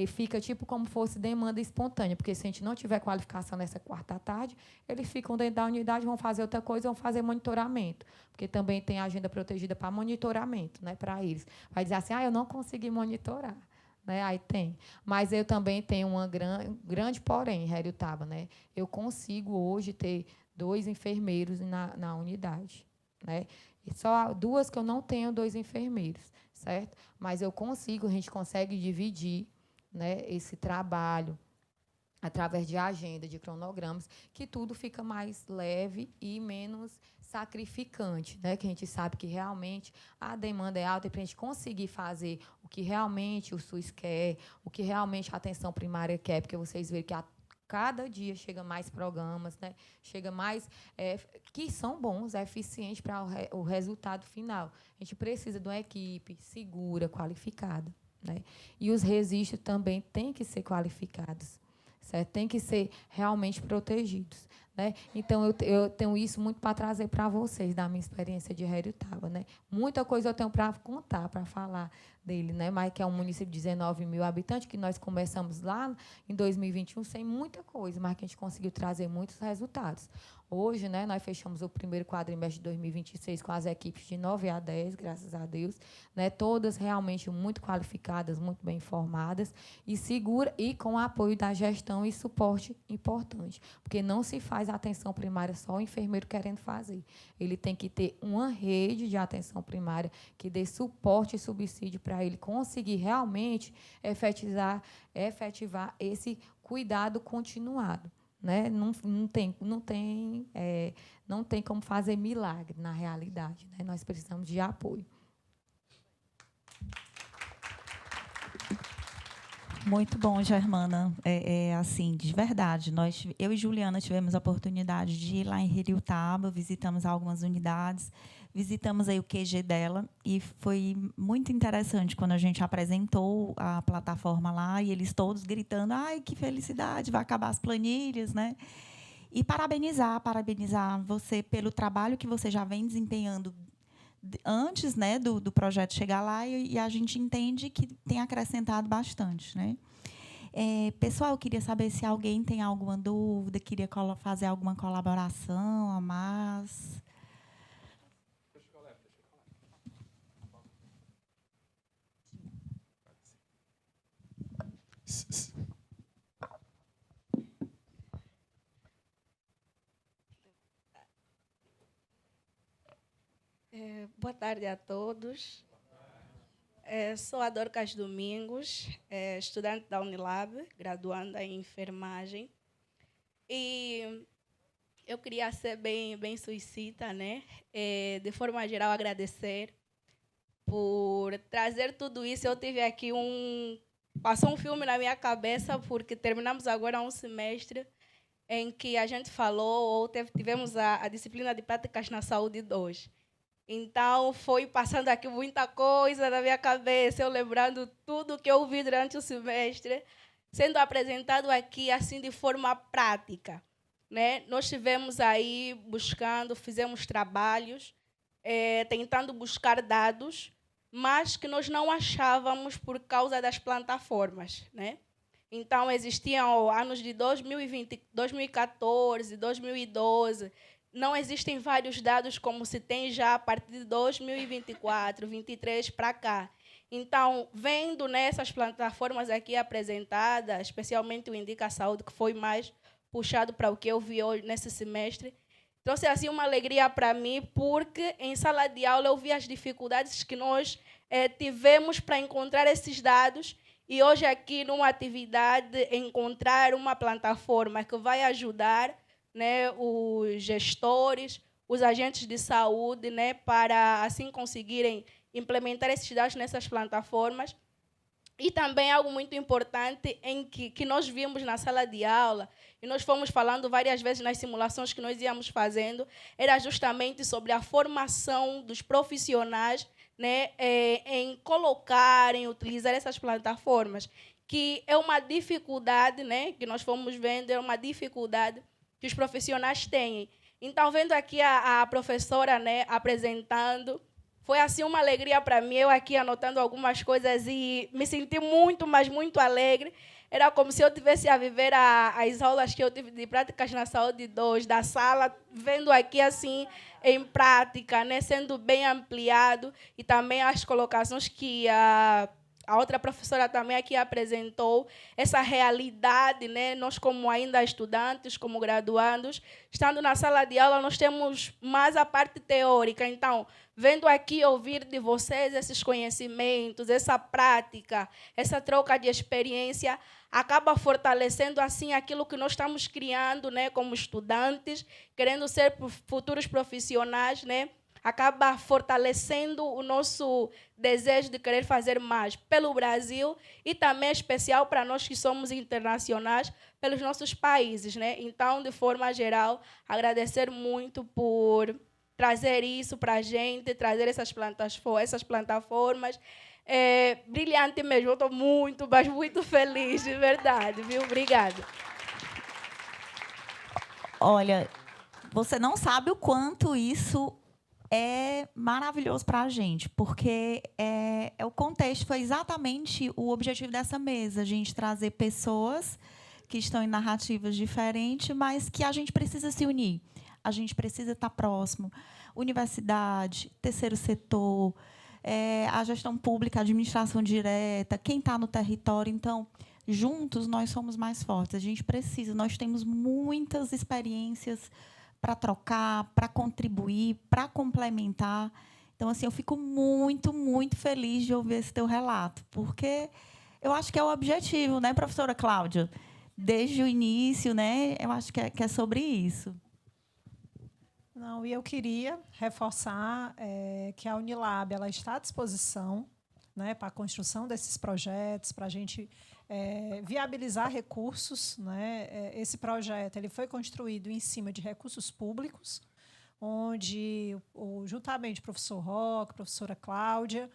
fica tipo como fosse demanda espontânea, porque se a gente não tiver qualificação nessa quarta à tarde, eles ficam dentro da unidade, vão fazer outra coisa, vão fazer monitoramento, porque também tem a agenda protegida para monitoramento, né, para eles. Vai dizer assim, eu não consegui monitorar. Né? Aí tem. Mas eu também tenho uma grande porém, Heriotaba, né? Eu consigo hoje ter 2 enfermeiros na unidade. Né? E só 2 que eu não tenho 2 enfermeiros, certo? Mas eu consigo, a gente consegue dividir, né, esse trabalho através de agenda, de cronogramas, que tudo fica mais leve e menos sacrificante, né? Que a gente sabe que realmente a demanda é alta e para a gente conseguir fazer o que realmente o SUS quer, o que realmente a atenção primária quer, porque vocês veem que cada dia chega mais programas, né? Chega mais que são bons, eficientes para o resultado final. A gente precisa de uma equipe segura, qualificada. Né? E os registros também têm que ser qualificados, certo? Tem que ser realmente protegidos. Né? Então, eu tenho isso muito para trazer para vocês, da minha experiência de Heriotaba. Né? Muita coisa eu tenho para contar, para falar dele, né? Mas que é um município de 19 mil habitantes, que nós começamos lá em 2021 sem muita coisa, mas que a gente conseguiu trazer muitos resultados. Hoje, né, nós fechamos o primeiro quadrimestre de 2026 com as equipes de 9 a 10, graças a Deus, né, todas realmente muito qualificadas, muito bem formadas e seguras e com apoio da gestão e suporte importante, porque não se faz atenção primária só o enfermeiro querendo fazer. Ele tem que ter uma rede de atenção primária que dê suporte e subsídio para ele conseguir realmente efetivar esse cuidado continuado. Né? Não tem como fazer milagre na realidade. Né? Nós precisamos de apoio. Muito bom, Germana. Assim, de verdade, eu e Juliana tivemos a oportunidade de ir lá em Heriotaba, visitamos algumas unidades, visitamos aí o QG dela e foi muito interessante quando a gente apresentou a plataforma lá e eles todos gritando, ai, que felicidade, vai acabar as planilhas, né? E parabenizar você pelo trabalho que você já vem desempenhando antes, né, do projeto chegar lá e a gente entende que tem acrescentado bastante, né? Pessoal, eu queria saber se alguém tem alguma dúvida, queria fazer alguma colaboração a mais. Boa tarde a todos. Sou a Dorcas Domingos, estudante da Unilab, graduanda em enfermagem. E eu queria ser bem suicida, né? De forma geral, agradecer por trazer tudo isso. Eu tive aqui passou um filme na minha cabeça, porque terminamos agora um semestre em que a gente falou, ou tivemos a disciplina de práticas na saúde 2. Então, foi passando aqui muita coisa na minha cabeça, eu lembrando tudo que eu vi durante o semestre, sendo apresentado aqui assim de forma prática. Né? Nós estivemos aí buscando, fizemos trabalhos, tentando buscar dados, mas que nós não achávamos por causa das plataformas. Né? Então, existiam anos de 2020, 2014, 2012, não existem vários dados como se tem já a partir de 2024, 2023 para cá. Então, vendo nessas plataformas aqui apresentadas, especialmente o Indica Saúde, que foi mais puxado para o que eu vi hoje nesse semestre, trouxe assim uma alegria para mim, porque em sala de aula eu vi as dificuldades que nós tivemos para encontrar esses dados, e hoje aqui numa atividade encontrar uma plataforma que vai ajudar, né, os gestores, os agentes de saúde, né, para assim conseguirem implementar esses dados nessas plataformas. E também algo muito importante que nós vimos na sala de aula, e nós fomos falando várias vezes nas simulações que nós íamos fazendo, era justamente sobre a formação dos profissionais, né, em colocar, em utilizar essas plataformas, que é uma dificuldade, né, que nós fomos vendo, é uma dificuldade que os profissionais têm. Então, vendo aqui a professora, né, apresentando, foi assim uma alegria para mim, eu aqui anotando algumas coisas e me senti muito, mas muito alegre. Era como se eu tivesse a viver as aulas que eu tive de práticas na saúde 2, da sala, vendo aqui assim em prática, né, sendo bem ampliado, e também as colocações que a outra professora também aqui apresentou, essa realidade, né? Nós, como ainda estudantes, como graduandos, estando na sala de aula, nós temos mais a parte teórica. Então, vendo aqui, ouvir de vocês esses conhecimentos, essa prática, essa troca de experiência, acaba fortalecendo assim aquilo que nós estamos criando, né, como estudantes, querendo ser futuros profissionais, né? Acaba fortalecendo o nosso desejo de querer fazer mais pelo Brasil e também especial para nós que somos internacionais, pelos nossos países, né? Então, de forma geral, agradecer muito por trazer isso para a gente, trazer essas plataformas. É brilhante mesmo, eu estou muito, mas muito feliz, de verdade, viu? Obrigada. Olha, você não sabe o quanto isso é maravilhoso para a gente, porque o contexto foi exatamente o objetivo dessa mesa, a gente trazer pessoas que estão em narrativas diferentes, mas que a gente precisa se unir, a gente precisa estar próximo. Universidade, terceiro setor, a gestão pública, a administração direta, quem está no território. Então, juntos nós somos mais fortes, a gente precisa, nós temos muitas experiências para trocar, para contribuir, para complementar. Então, assim, eu fico muito, muito feliz de ouvir esse teu relato, porque eu acho que é o objetivo, né, professora Cláudia? Desde o início, né, eu acho que é sobre isso. Não, e eu queria reforçar que a Unilab ela está à disposição, né, para a construção desses projetos, para a gente viabilizar recursos, né? Esse projeto ele foi construído em cima de recursos públicos, onde, juntamente o professor Roque, a professora Cláudia,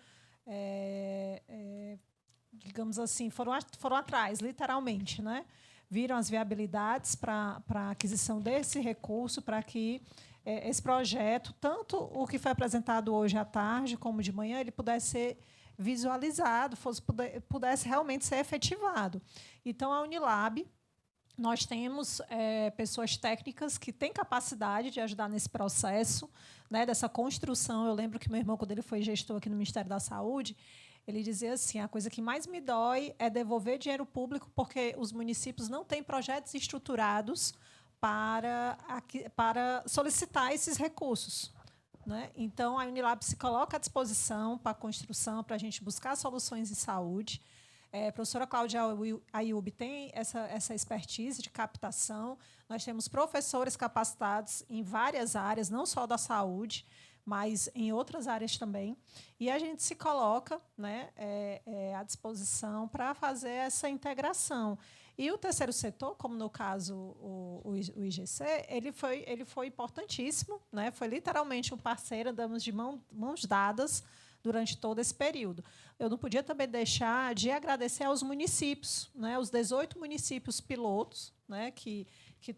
digamos assim, foram atrás, literalmente, né? Viram as viabilidades para a aquisição desse recurso, para que esse projeto, tanto o que foi apresentado hoje à tarde como de manhã, ele pudesse ser visualizado, pudesse realmente ser efetivado. Então, a Unilab, nós temos pessoas técnicas que têm capacidade de ajudar nesse processo, né, dessa construção. Eu lembro que meu irmão, quando ele foi gestor aqui no Ministério da Saúde, ele dizia assim, a coisa que mais me dói é devolver dinheiro público, porque os municípios não têm projetos estruturados para solicitar esses recursos, né? Então, a Unilab se coloca à disposição para a construção, para a gente buscar soluções em saúde. A professora Cláudia Ayub tem essa expertise de captação. Nós temos professores capacitados em várias áreas, não só da saúde, mas em outras áreas também. E a gente se coloca, né, à disposição para fazer essa integração. E o terceiro setor, como no caso o IGC, ele foi importantíssimo, né? Foi literalmente um parceiro, andamos de mãos dadas durante todo esse período. Eu não podia também deixar de agradecer aos municípios, né? Os 18 municípios pilotos, né, que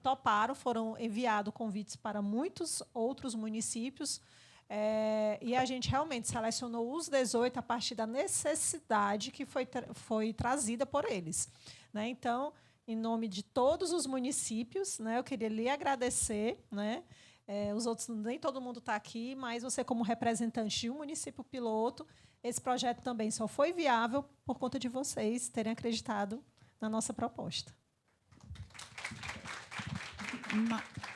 toparam, foram enviados convites para muitos outros municípios, e a gente realmente selecionou os 18 a partir da necessidade que foi trazida por eles, né? Então, em nome de todos os municípios, né, eu queria lhe agradecer, né? Os outros, nem todo mundo está aqui, mas você, como representante de um município piloto, esse projeto também só foi viável por conta de vocês terem acreditado na nossa proposta.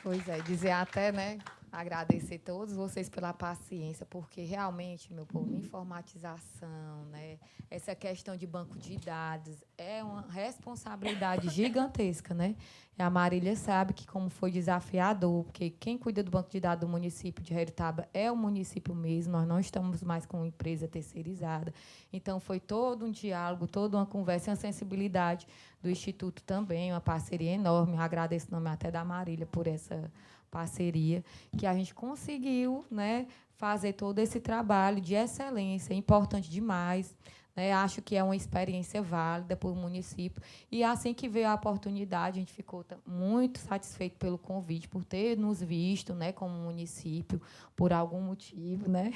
Pois é, dizer até, né, Agradecer a todos vocês pela paciência, porque realmente, meu povo, informatização, né, essa questão de banco de dados é uma responsabilidade gigantesca, né? E a Marília sabe que como foi desafiador, porque quem cuida do banco de dados do município de Jairutaba é o município mesmo, nós não estamos mais com uma empresa terceirizada. Então, foi todo um diálogo, toda uma conversa, uma sensibilidade do Instituto também, uma parceria enorme. Eu agradeço o nome até da Marília por essa parceria, que a gente conseguiu, né, fazer todo esse trabalho de excelência, importante demais. Né, acho que é uma experiência válida para o município. E, assim que veio a oportunidade, a gente ficou muito satisfeito pelo convite, por ter nos visto, né, como município, por algum motivo. Né?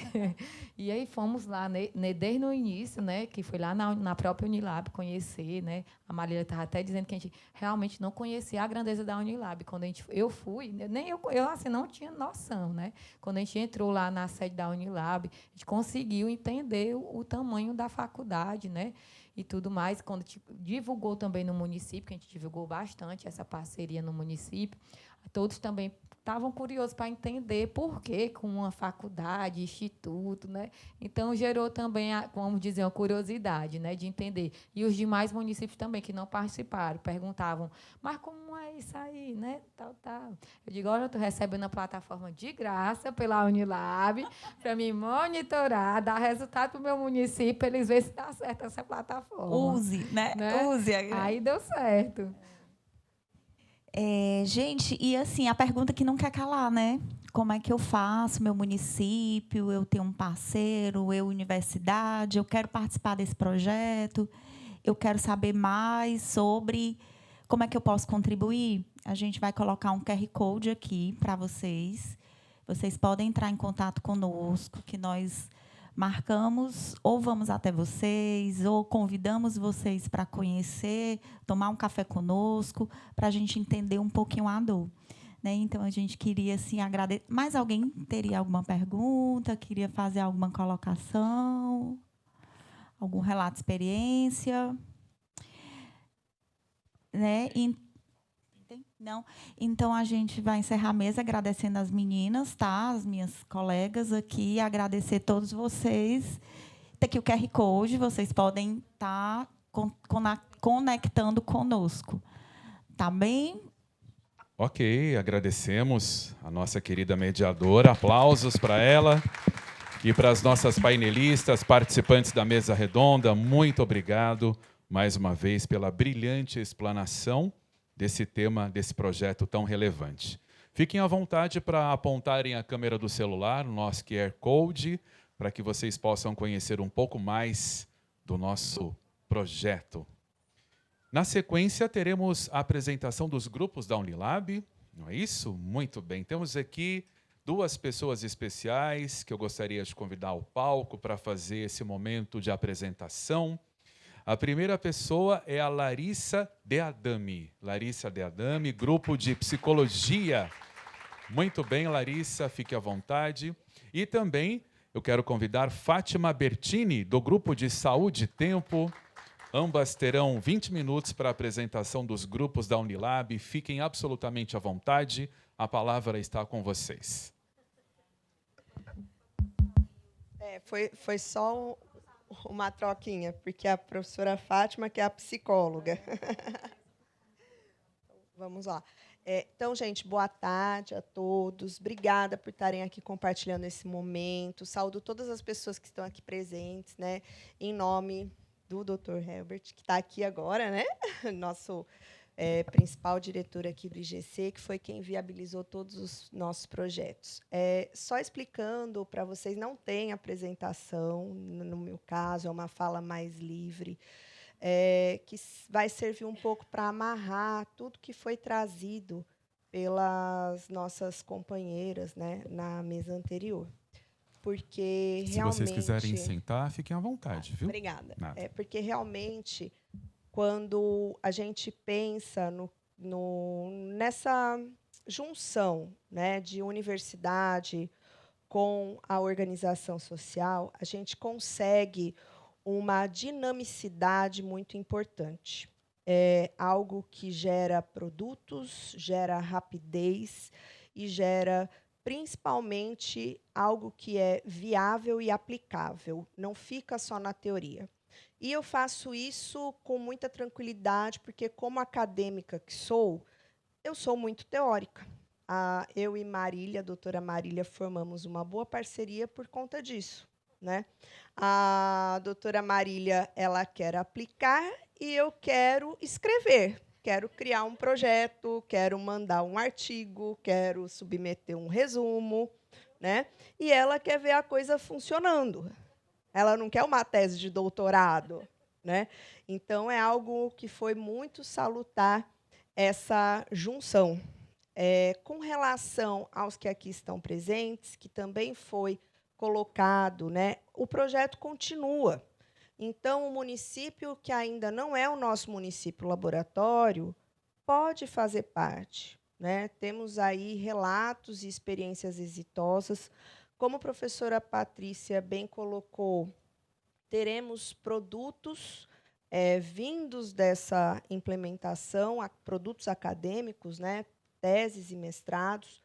E aí fomos lá, né, desde o início, né, que foi lá na própria Unilab conhecer. Né? A Marília estava até dizendo que a gente realmente não conhecia a grandeza da Unilab. Quando eu fui, nem eu assim, não tinha noção. Né? Quando a gente entrou lá na sede da Unilab, a gente conseguiu entender o tamanho da faculdade, né, e tudo mais. Quando a gente divulgou também no município, que a gente divulgou bastante essa parceria no município, todos também estavam curiosos para entender por que com uma faculdade, instituto, né? Então, gerou também, vamos dizer, uma curiosidade, né, de entender. E os demais municípios também, que não participaram, perguntavam, mas como é isso aí, né? Tal. Eu digo, olha, eu estou recebendo a plataforma de graça pela Unilab para me monitorar, dar resultado para o meu município, para eles verem se dá certo essa plataforma. Use, né? Use. Aí deu certo. Gente, e assim, a pergunta que não quer calar, né? Como é que eu faço? Meu município, eu tenho um parceiro, eu universidade, eu quero participar desse projeto, eu quero saber mais sobre como é que eu posso contribuir. A gente vai colocar um QR Code aqui para vocês. Vocês podem entrar em contato conosco, que nós marcamos, ou vamos até vocês, ou convidamos vocês para conhecer, tomar um café conosco, para a gente entender um pouquinho a dor. Né? Então, a gente queria assim, agradecer. Mais alguém teria alguma pergunta? Queria fazer alguma colocação? Algum relato de experiência? Né? Não. Então, a gente vai encerrar a mesa agradecendo as meninas, tá? As minhas colegas aqui, agradecer a todos vocês. Tem aqui o QR Code, vocês podem estar conectando conosco. Tá bem? Ok, agradecemos a nossa querida mediadora. Aplausos para ela. E para as nossas painelistas, participantes da mesa redonda, muito obrigado mais uma vez pela brilhante explanação desse tema, desse projeto tão relevante. Fiquem à vontade para apontarem a câmera do celular, o nosso QR Code, para que vocês possam conhecer um pouco mais do nosso projeto. Na sequência, teremos a apresentação dos grupos da Unilab, não é isso? Muito bem. Temos aqui duas pessoas especiais que eu gostaria de convidar ao palco para fazer esse momento de apresentação. A primeira pessoa é a Larissa Deadami. Larissa Deadami, grupo de psicologia. Muito bem, Larissa, fique à vontade. E também eu quero convidar Fátima Bertini, do grupo de Saúde e Tempo. Ambas terão 20 minutos para a apresentação dos grupos da Unilab. Fiquem absolutamente à vontade. A palavra está com vocês. Foi só uma troquinha, porque a professora Fátima, que é a psicóloga. Vamos lá. Então, gente, boa tarde a todos. Obrigada por estarem aqui compartilhando esse momento. Saúdo todas as pessoas que estão aqui presentes, né? Em nome do Dr. Herbert, que está aqui agora, né? Nosso principal diretor aqui do IGC, que foi quem viabilizou todos os nossos projetos. Só explicando para vocês, não tem apresentação, no meu caso, é uma fala mais livre, que vai servir um pouco para amarrar tudo que foi trazido pelas nossas companheiras, né, na mesa anterior. Porque se realmente... vocês quiserem sentar, fiquem à vontade, viu? Obrigada. Porque realmente, quando a gente pensa nessa junção, né, de universidade com a organização social, a gente consegue uma dinamicidade muito importante. É algo que gera produtos, gera rapidez e gera principalmente algo que é viável e aplicável, não fica só na teoria. E eu faço isso com muita tranquilidade, porque, como acadêmica que sou, eu sou muito teórica. Eu e Marília, a doutora Marília, formamos uma boa parceria por conta disso, né? A doutora Marília, ela quer aplicar e eu quero escrever. Quero criar um projeto, quero mandar um artigo, quero submeter um resumo, né? E ela quer ver a coisa funcionando. Ela não quer uma tese de doutorado, né? Então, é algo que foi muito salutar, essa junção. Com relação aos que aqui estão presentes, que também foi colocado, né, o projeto continua. Então, o município que ainda não é o nosso município laboratório pode fazer parte, né? Temos aí relatos e experiências exitosas. Como a professora Patrícia bem colocou, teremos produtos vindos dessa implementação, produtos acadêmicos, né? Teses e mestrados,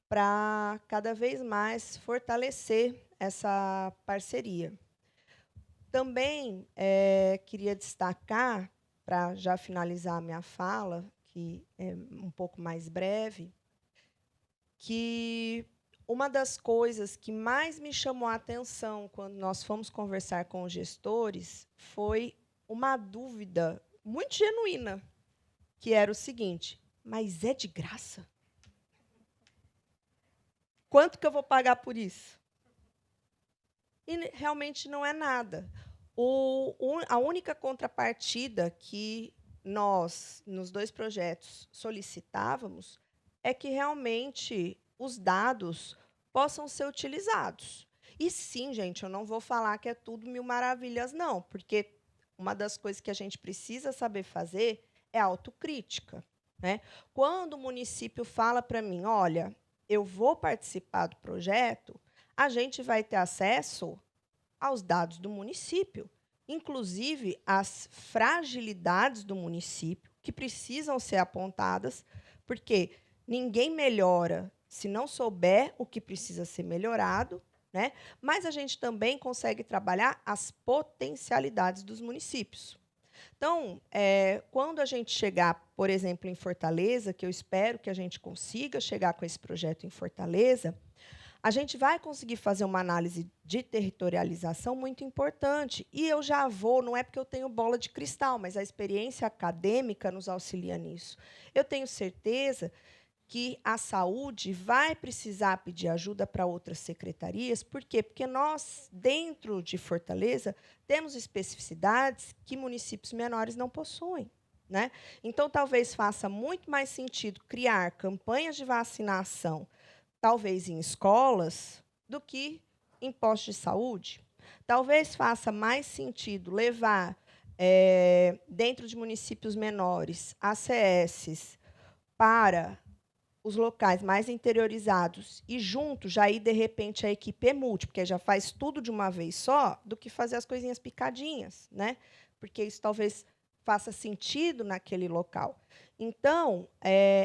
para cada vez mais fortalecer essa parceria. Também queria destacar, para já finalizar a minha fala, que é um pouco mais breve, que uma das coisas que mais me chamou a atenção quando nós fomos conversar com os gestores foi uma dúvida muito genuína, que era o seguinte: mas é de graça? Quanto que eu vou pagar por isso? E realmente não é nada. A única contrapartida que nós, nos 2 projetos, solicitávamos é que realmente os dados possam ser utilizados. E sim, gente, eu não vou falar que é tudo mil maravilhas, não, porque uma das coisas que a gente precisa saber fazer é autocrítica, né? Quando o município fala para mim, olha, eu vou participar do projeto, a gente vai ter acesso aos dados do município, inclusive as fragilidades do município, que precisam ser apontadas, porque ninguém melhora se não souber o que precisa ser melhorado, né? Mas a gente também consegue trabalhar as potencialidades dos municípios. Então, quando a gente chegar, por exemplo, em Fortaleza, que eu espero que a gente consiga chegar com esse projeto em Fortaleza, a gente vai conseguir fazer uma análise de territorialização muito importante. E eu já vou, não é porque eu tenho bola de cristal, mas a experiência acadêmica nos auxilia nisso. Eu tenho certeza que a saúde vai precisar pedir ajuda para outras secretarias. Por quê? Porque nós, dentro de Fortaleza, temos especificidades que municípios menores não possuem, né? Então, talvez faça muito mais sentido criar campanhas de vacinação, talvez em escolas, do que em postos de saúde. Talvez faça mais sentido levar, dentro de municípios menores, ACS para os locais mais interiorizados e, junto, já ir, de repente, a equipe multi, porque já faz tudo de uma vez só, do que fazer as coisinhas picadinhas, né? Porque isso talvez faça sentido naquele local. Então,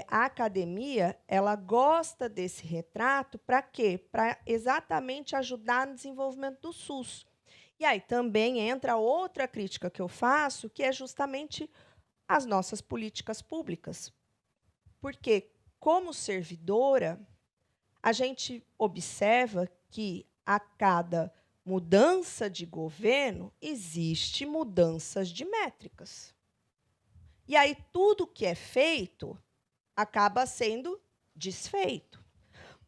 a academia, ela gosta desse retrato para quê? Para exatamente ajudar no desenvolvimento do SUS. E aí também entra outra crítica que eu faço, que é justamente as nossas políticas públicas. Porque, como servidora, a gente observa que, a cada mudança de governo, existe mudanças de métricas. E aí, tudo que é feito acaba sendo desfeito.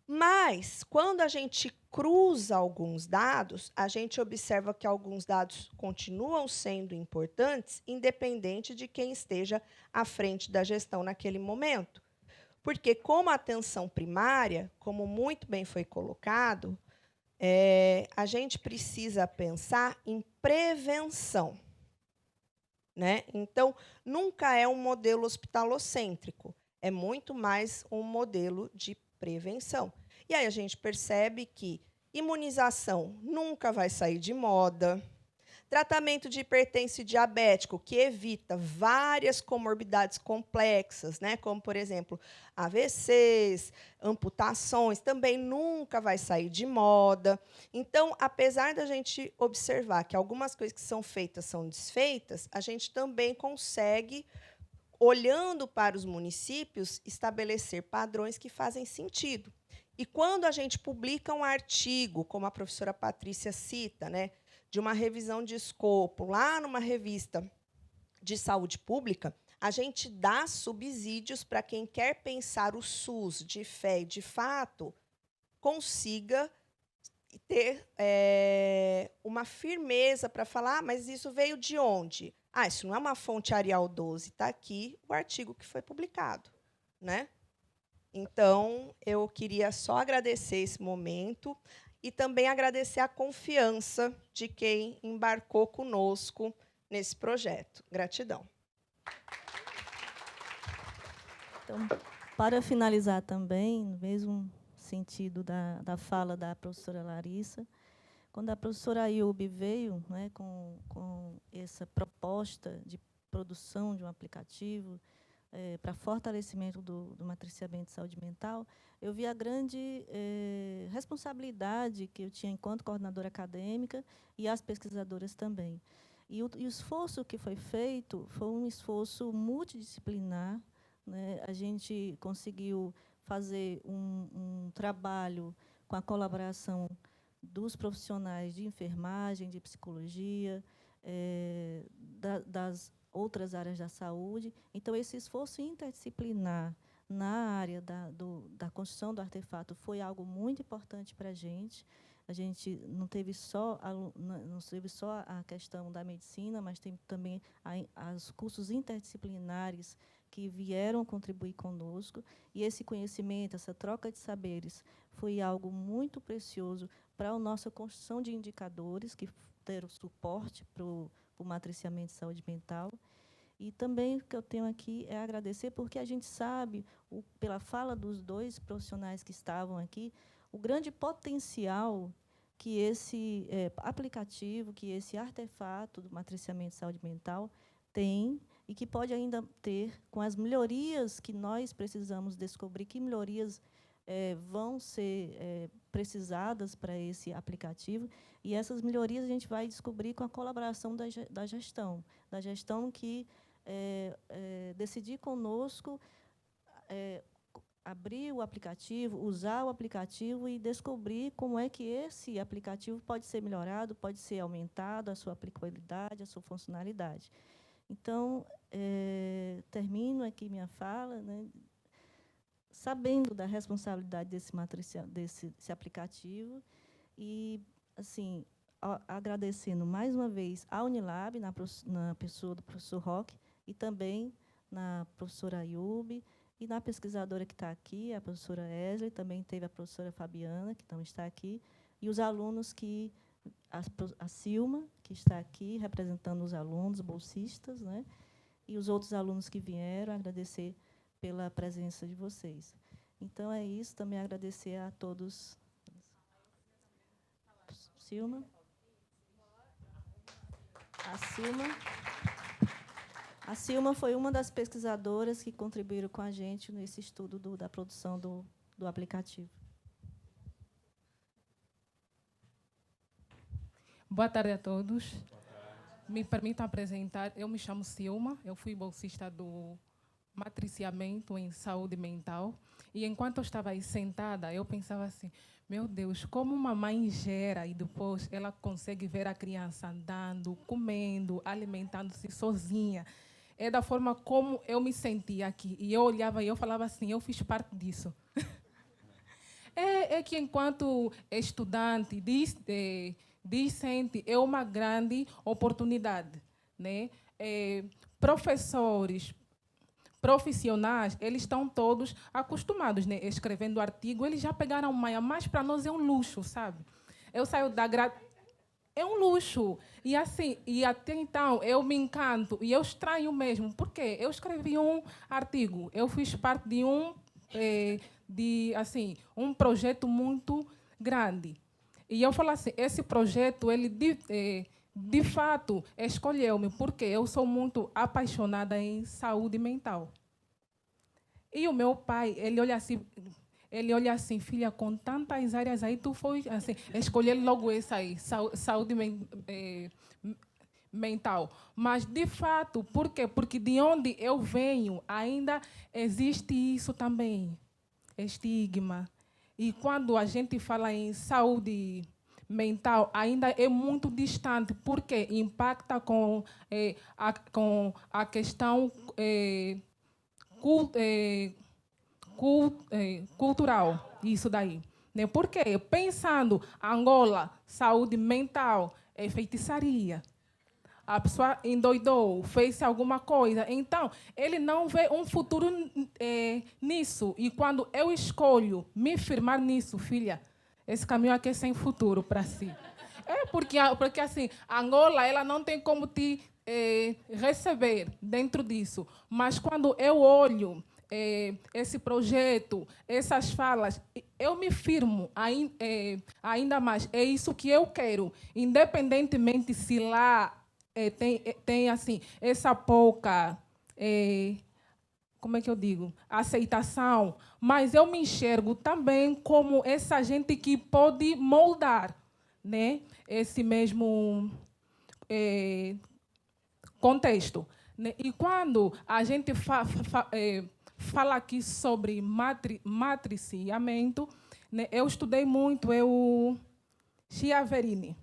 Mas, quando a gente cruza alguns dados, a gente observa que alguns dados continuam sendo importantes, independente de quem esteja à frente da gestão naquele momento. Porque, como a atenção primária, como muito bem foi colocado, a gente precisa pensar em prevenção, né? Então, nunca é um modelo hospitalocêntrico, é muito mais um modelo de prevenção. E aí a gente percebe que imunização nunca vai sair de moda, Tratamento de hipertenso diabético, que evita várias comorbidades complexas, né? Como, por exemplo, AVCs, amputações, também nunca vai sair de moda. Então, apesar da gente observar que algumas coisas que são feitas são desfeitas, a gente também consegue, olhando para os municípios, estabelecer padrões que fazem sentido. E quando a gente publica um artigo, como a professora Patrícia cita, né, de uma revisão de escopo, lá numa revista de saúde pública, a gente dá subsídios para quem quer pensar o SUS de fé e de fato consiga ter uma firmeza para falar, mas isso veio de onde? Isso não é uma fonte Arial 12, está aqui o artigo que foi publicado, né? Então, eu queria só agradecer esse momento e também agradecer a confiança de quem embarcou conosco nesse projeto. Gratidão. Então, para finalizar também, no mesmo sentido da fala da professora Larissa, quando a professora Ayub veio, né, com essa proposta de produção de um aplicativo para fortalecimento do matriciamento de saúde mental, eu vi a grande responsabilidade que eu tinha enquanto coordenadora acadêmica e as pesquisadoras também. E o esforço que foi feito foi um esforço multidisciplinar, né? A gente conseguiu fazer um trabalho com a colaboração dos profissionais de enfermagem, de psicologia, das outras áreas da saúde. Então, esse esforço interdisciplinar na área da construção do artefato foi algo muito importante para a gente. A gente não teve só a questão da medicina, mas tem também os cursos interdisciplinares que vieram contribuir conosco. E esse conhecimento, essa troca de saberes, foi algo muito precioso para a nossa construção de indicadores, que deram suporte para o matriciamento de saúde mental. E também o que eu tenho aqui é agradecer, porque a gente sabe, pela fala dos dois profissionais que estavam aqui, o grande potencial que esse aplicativo, que esse artefato do matriciamento de saúde mental tem e que pode ainda ter, com as melhorias que nós precisamos descobrir, que melhorias vão ser precisadas para esse aplicativo. E essas melhorias a gente vai descobrir com a colaboração da gestão que decidir conosco abrir o aplicativo, usar o aplicativo e descobrir como é que esse aplicativo pode ser melhorado, pode ser aumentado, a sua aplicabilidade, a sua funcionalidade. Então, termino aqui minha fala, né, sabendo da responsabilidade desse aplicativo e, assim, agradecendo mais uma vez à Unilab, na pessoa do professor Roque, e também na professora Ayub, e na pesquisadora que está aqui, a professora Esley, também teve a professora Fabiana, que não está aqui, e os alunos a Silma, que está aqui, representando os alunos, bolsistas, né, e os outros alunos que vieram, agradecer pela presença de vocês. Então, é isso, também agradecer a todos. Silma. A Silma foi uma das pesquisadoras que contribuíram com a gente nesse estudo da produção do aplicativo. Boa tarde a todos. Me permitam apresentar. Eu me chamo Silma, eu fui bolsista do matriciamento em saúde mental. E, enquanto eu estava aí sentada, eu pensava assim, meu Deus, como uma mãe gera e depois ela consegue ver a criança andando, comendo, alimentando-se sozinha. É da forma como eu me sentia aqui. E eu olhava e eu falava assim, eu fiz parte disso. É que, enquanto estudante, discente, é uma grande oportunidade, né? Professores, profissionais, eles estão todos acostumados, né? Escrevendo artigo, eles já pegaram manha, mas para nós é um luxo, sabe? Eu saio da é um luxo. E assim, e até então eu me encanto e eu estranho mesmo. Por quê? Eu escrevi um artigo, eu fiz parte de um projeto muito grande. E eu falo assim, esse projeto ele de fato, escolheu-me porque eu sou muito apaixonada em saúde mental. E o meu pai, ele olha assim, filha, com tantas áreas aí, tu foi assim, escolher logo essa aí, saúde mental. Mas, de fato, por quê? Porque de onde eu venho ainda existe isso também, estigma. E quando a gente fala em saúde mental, ainda é muito distante, porque impacta com a questão cultural, isso daí. Né? Porque, pensando, Angola, saúde mental, é feitiçaria. A pessoa endoidou, fez alguma coisa. Então, ele não vê um futuro nisso. E quando eu escolho me firmar nisso, filha, esse caminho aqui é sem futuro para si. Porque assim, Angola, ela não tem como te receber dentro disso. Mas quando eu olho esse projeto, essas falas, eu me firmo ainda mais. É isso que eu quero, independentemente se lá tem assim, essa pouca, como é que eu digo, aceitação, mas eu me enxergo também como essa gente que pode moldar, né, esse mesmo contexto. Né? E quando a gente fala aqui sobre matriciamento, né, eu estudei muito, Chiaverini.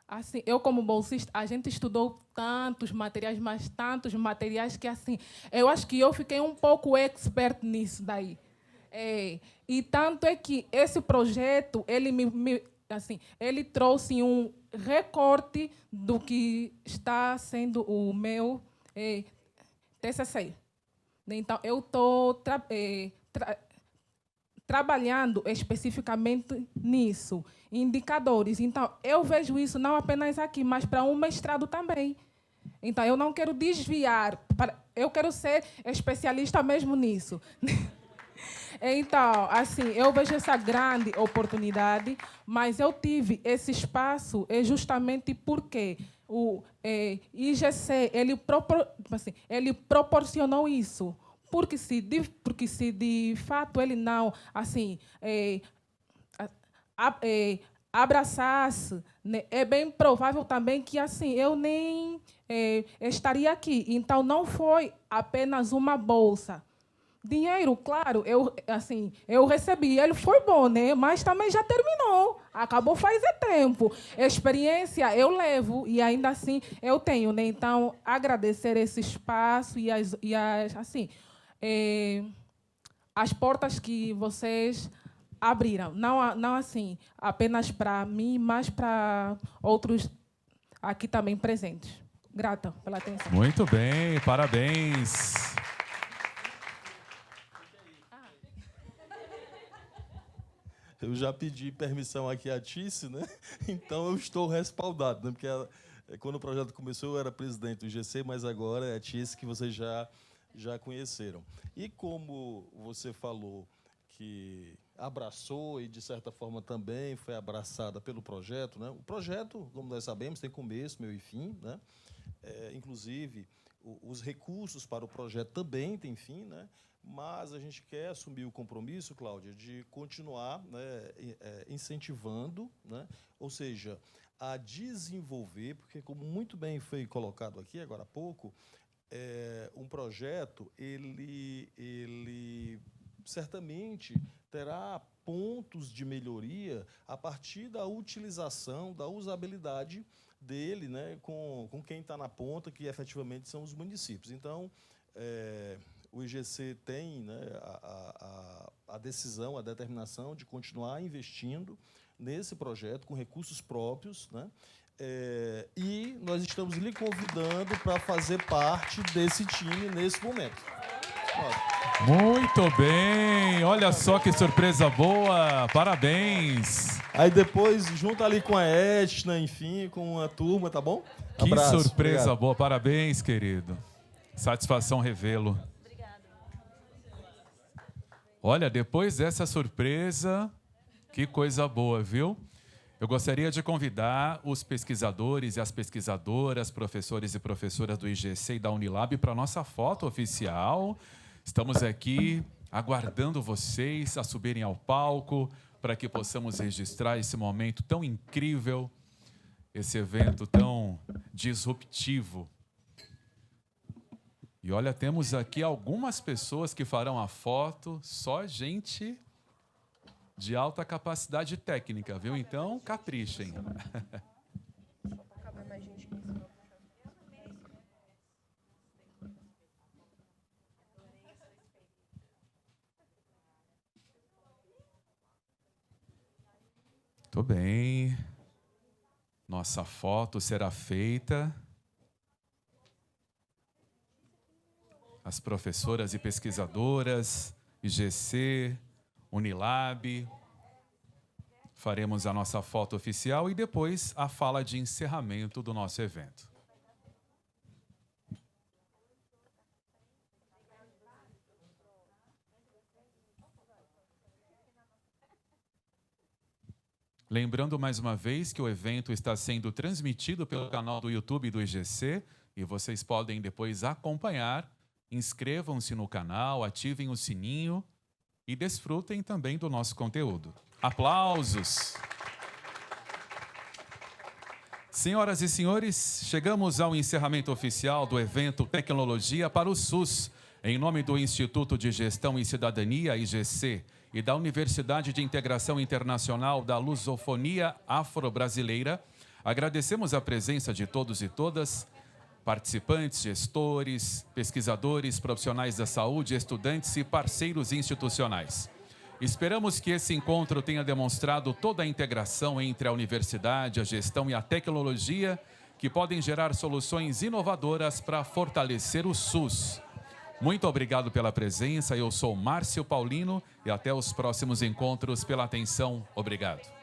Assim, eu, como bolsista, a gente estudou tantos materiais que, assim, eu acho que eu fiquei um pouco expert nisso daí. E tanto é que esse projeto, ele trouxe um recorte do que está sendo o meu TCC. Então, eu estou trabalhando especificamente nisso, indicadores. Então, eu vejo isso não apenas aqui, mas para um mestrado também. Então, eu não quero desviar, eu quero ser especialista mesmo nisso. Então, assim, eu vejo essa grande oportunidade, mas eu tive esse espaço justamente porque o IGC ele proporcionou isso. Porque se de fato ele não assim, abraçasse, né, é bem provável também que assim, eu nem estaria aqui. Então, não foi apenas uma bolsa. Dinheiro, claro, eu recebi, ele foi bom, né? Mas também já terminou, acabou faz tempo. Experiência eu levo e ainda assim eu tenho, né? Então, agradecer esse espaço e as portas que vocês abriram, não assim apenas para mim, mas para outros aqui também presentes. Grata pela atenção. Muito bem, parabéns. Eu já pedi permissão aqui à Tice, né? Então eu estou respaldado, né? Porque quando o projeto começou eu era presidente do IGC, mas agora é a Tice que vocês já conheceram. E como você falou que abraçou e, de certa forma, também foi abraçada pelo projeto, né? O projeto, como nós sabemos, tem começo, meio e fim, né? Inclusive, os recursos para o projeto também têm fim, né? Mas a gente quer assumir o compromisso, Cláudia, de continuar, né, incentivando, né? Ou seja, a desenvolver, porque, como muito bem foi colocado aqui agora há pouco, um projeto, ele certamente terá pontos de melhoria a partir da utilização, da usabilidade dele, né, com quem está na ponta, que efetivamente são os municípios. Então, o IGC tem, né, a decisão, a determinação de continuar investindo nesse projeto com recursos próprios, né? E nós estamos lhe convidando para fazer parte desse time nesse momento. Muito bem, olha só que surpresa boa, parabéns. Aí depois, junto ali com a Etna, enfim, com a turma, tá bom? Que Abraço, surpresa obrigado. boa, parabéns, querido. Satisfação revê-lo. Olha, depois dessa surpresa, que coisa boa, viu? Eu gostaria de convidar os pesquisadores e as pesquisadoras, professores e professoras do IGC e da Unilab para a nossa foto oficial. Estamos aqui aguardando vocês a subirem ao palco para que possamos registrar esse momento tão incrível, esse evento tão disruptivo. E olha, temos aqui algumas pessoas que farão a foto, só gente de alta capacidade técnica, viu? Então, caprichem. Muito bem. Nossa foto será feita. As professoras e pesquisadoras, IGC, Unilab, faremos a nossa foto oficial e depois a fala de encerramento do nosso evento. Lembrando mais uma vez que o evento está sendo transmitido pelo canal do YouTube do IGC e vocês podem depois acompanhar. Inscrevam-se no canal, ativem o sininho e desfrutem também do nosso conteúdo. Aplausos! Senhoras e senhores, chegamos ao encerramento oficial do evento Tecnologia para o SUS, em nome do Instituto de Gestão e Cidadania, IGC, e da Universidade de Integração Internacional da Lusofonia Afro-Brasileira. Agradecemos a presença de todos e todas, participantes, gestores, pesquisadores, profissionais da saúde, estudantes e parceiros institucionais. Esperamos que esse encontro tenha demonstrado toda a integração entre a universidade, a gestão e a tecnologia, que podem gerar soluções inovadoras para fortalecer o SUS. Muito obrigado pela presença, eu sou Márcio Paulino e até os próximos encontros. Pela atenção, obrigado.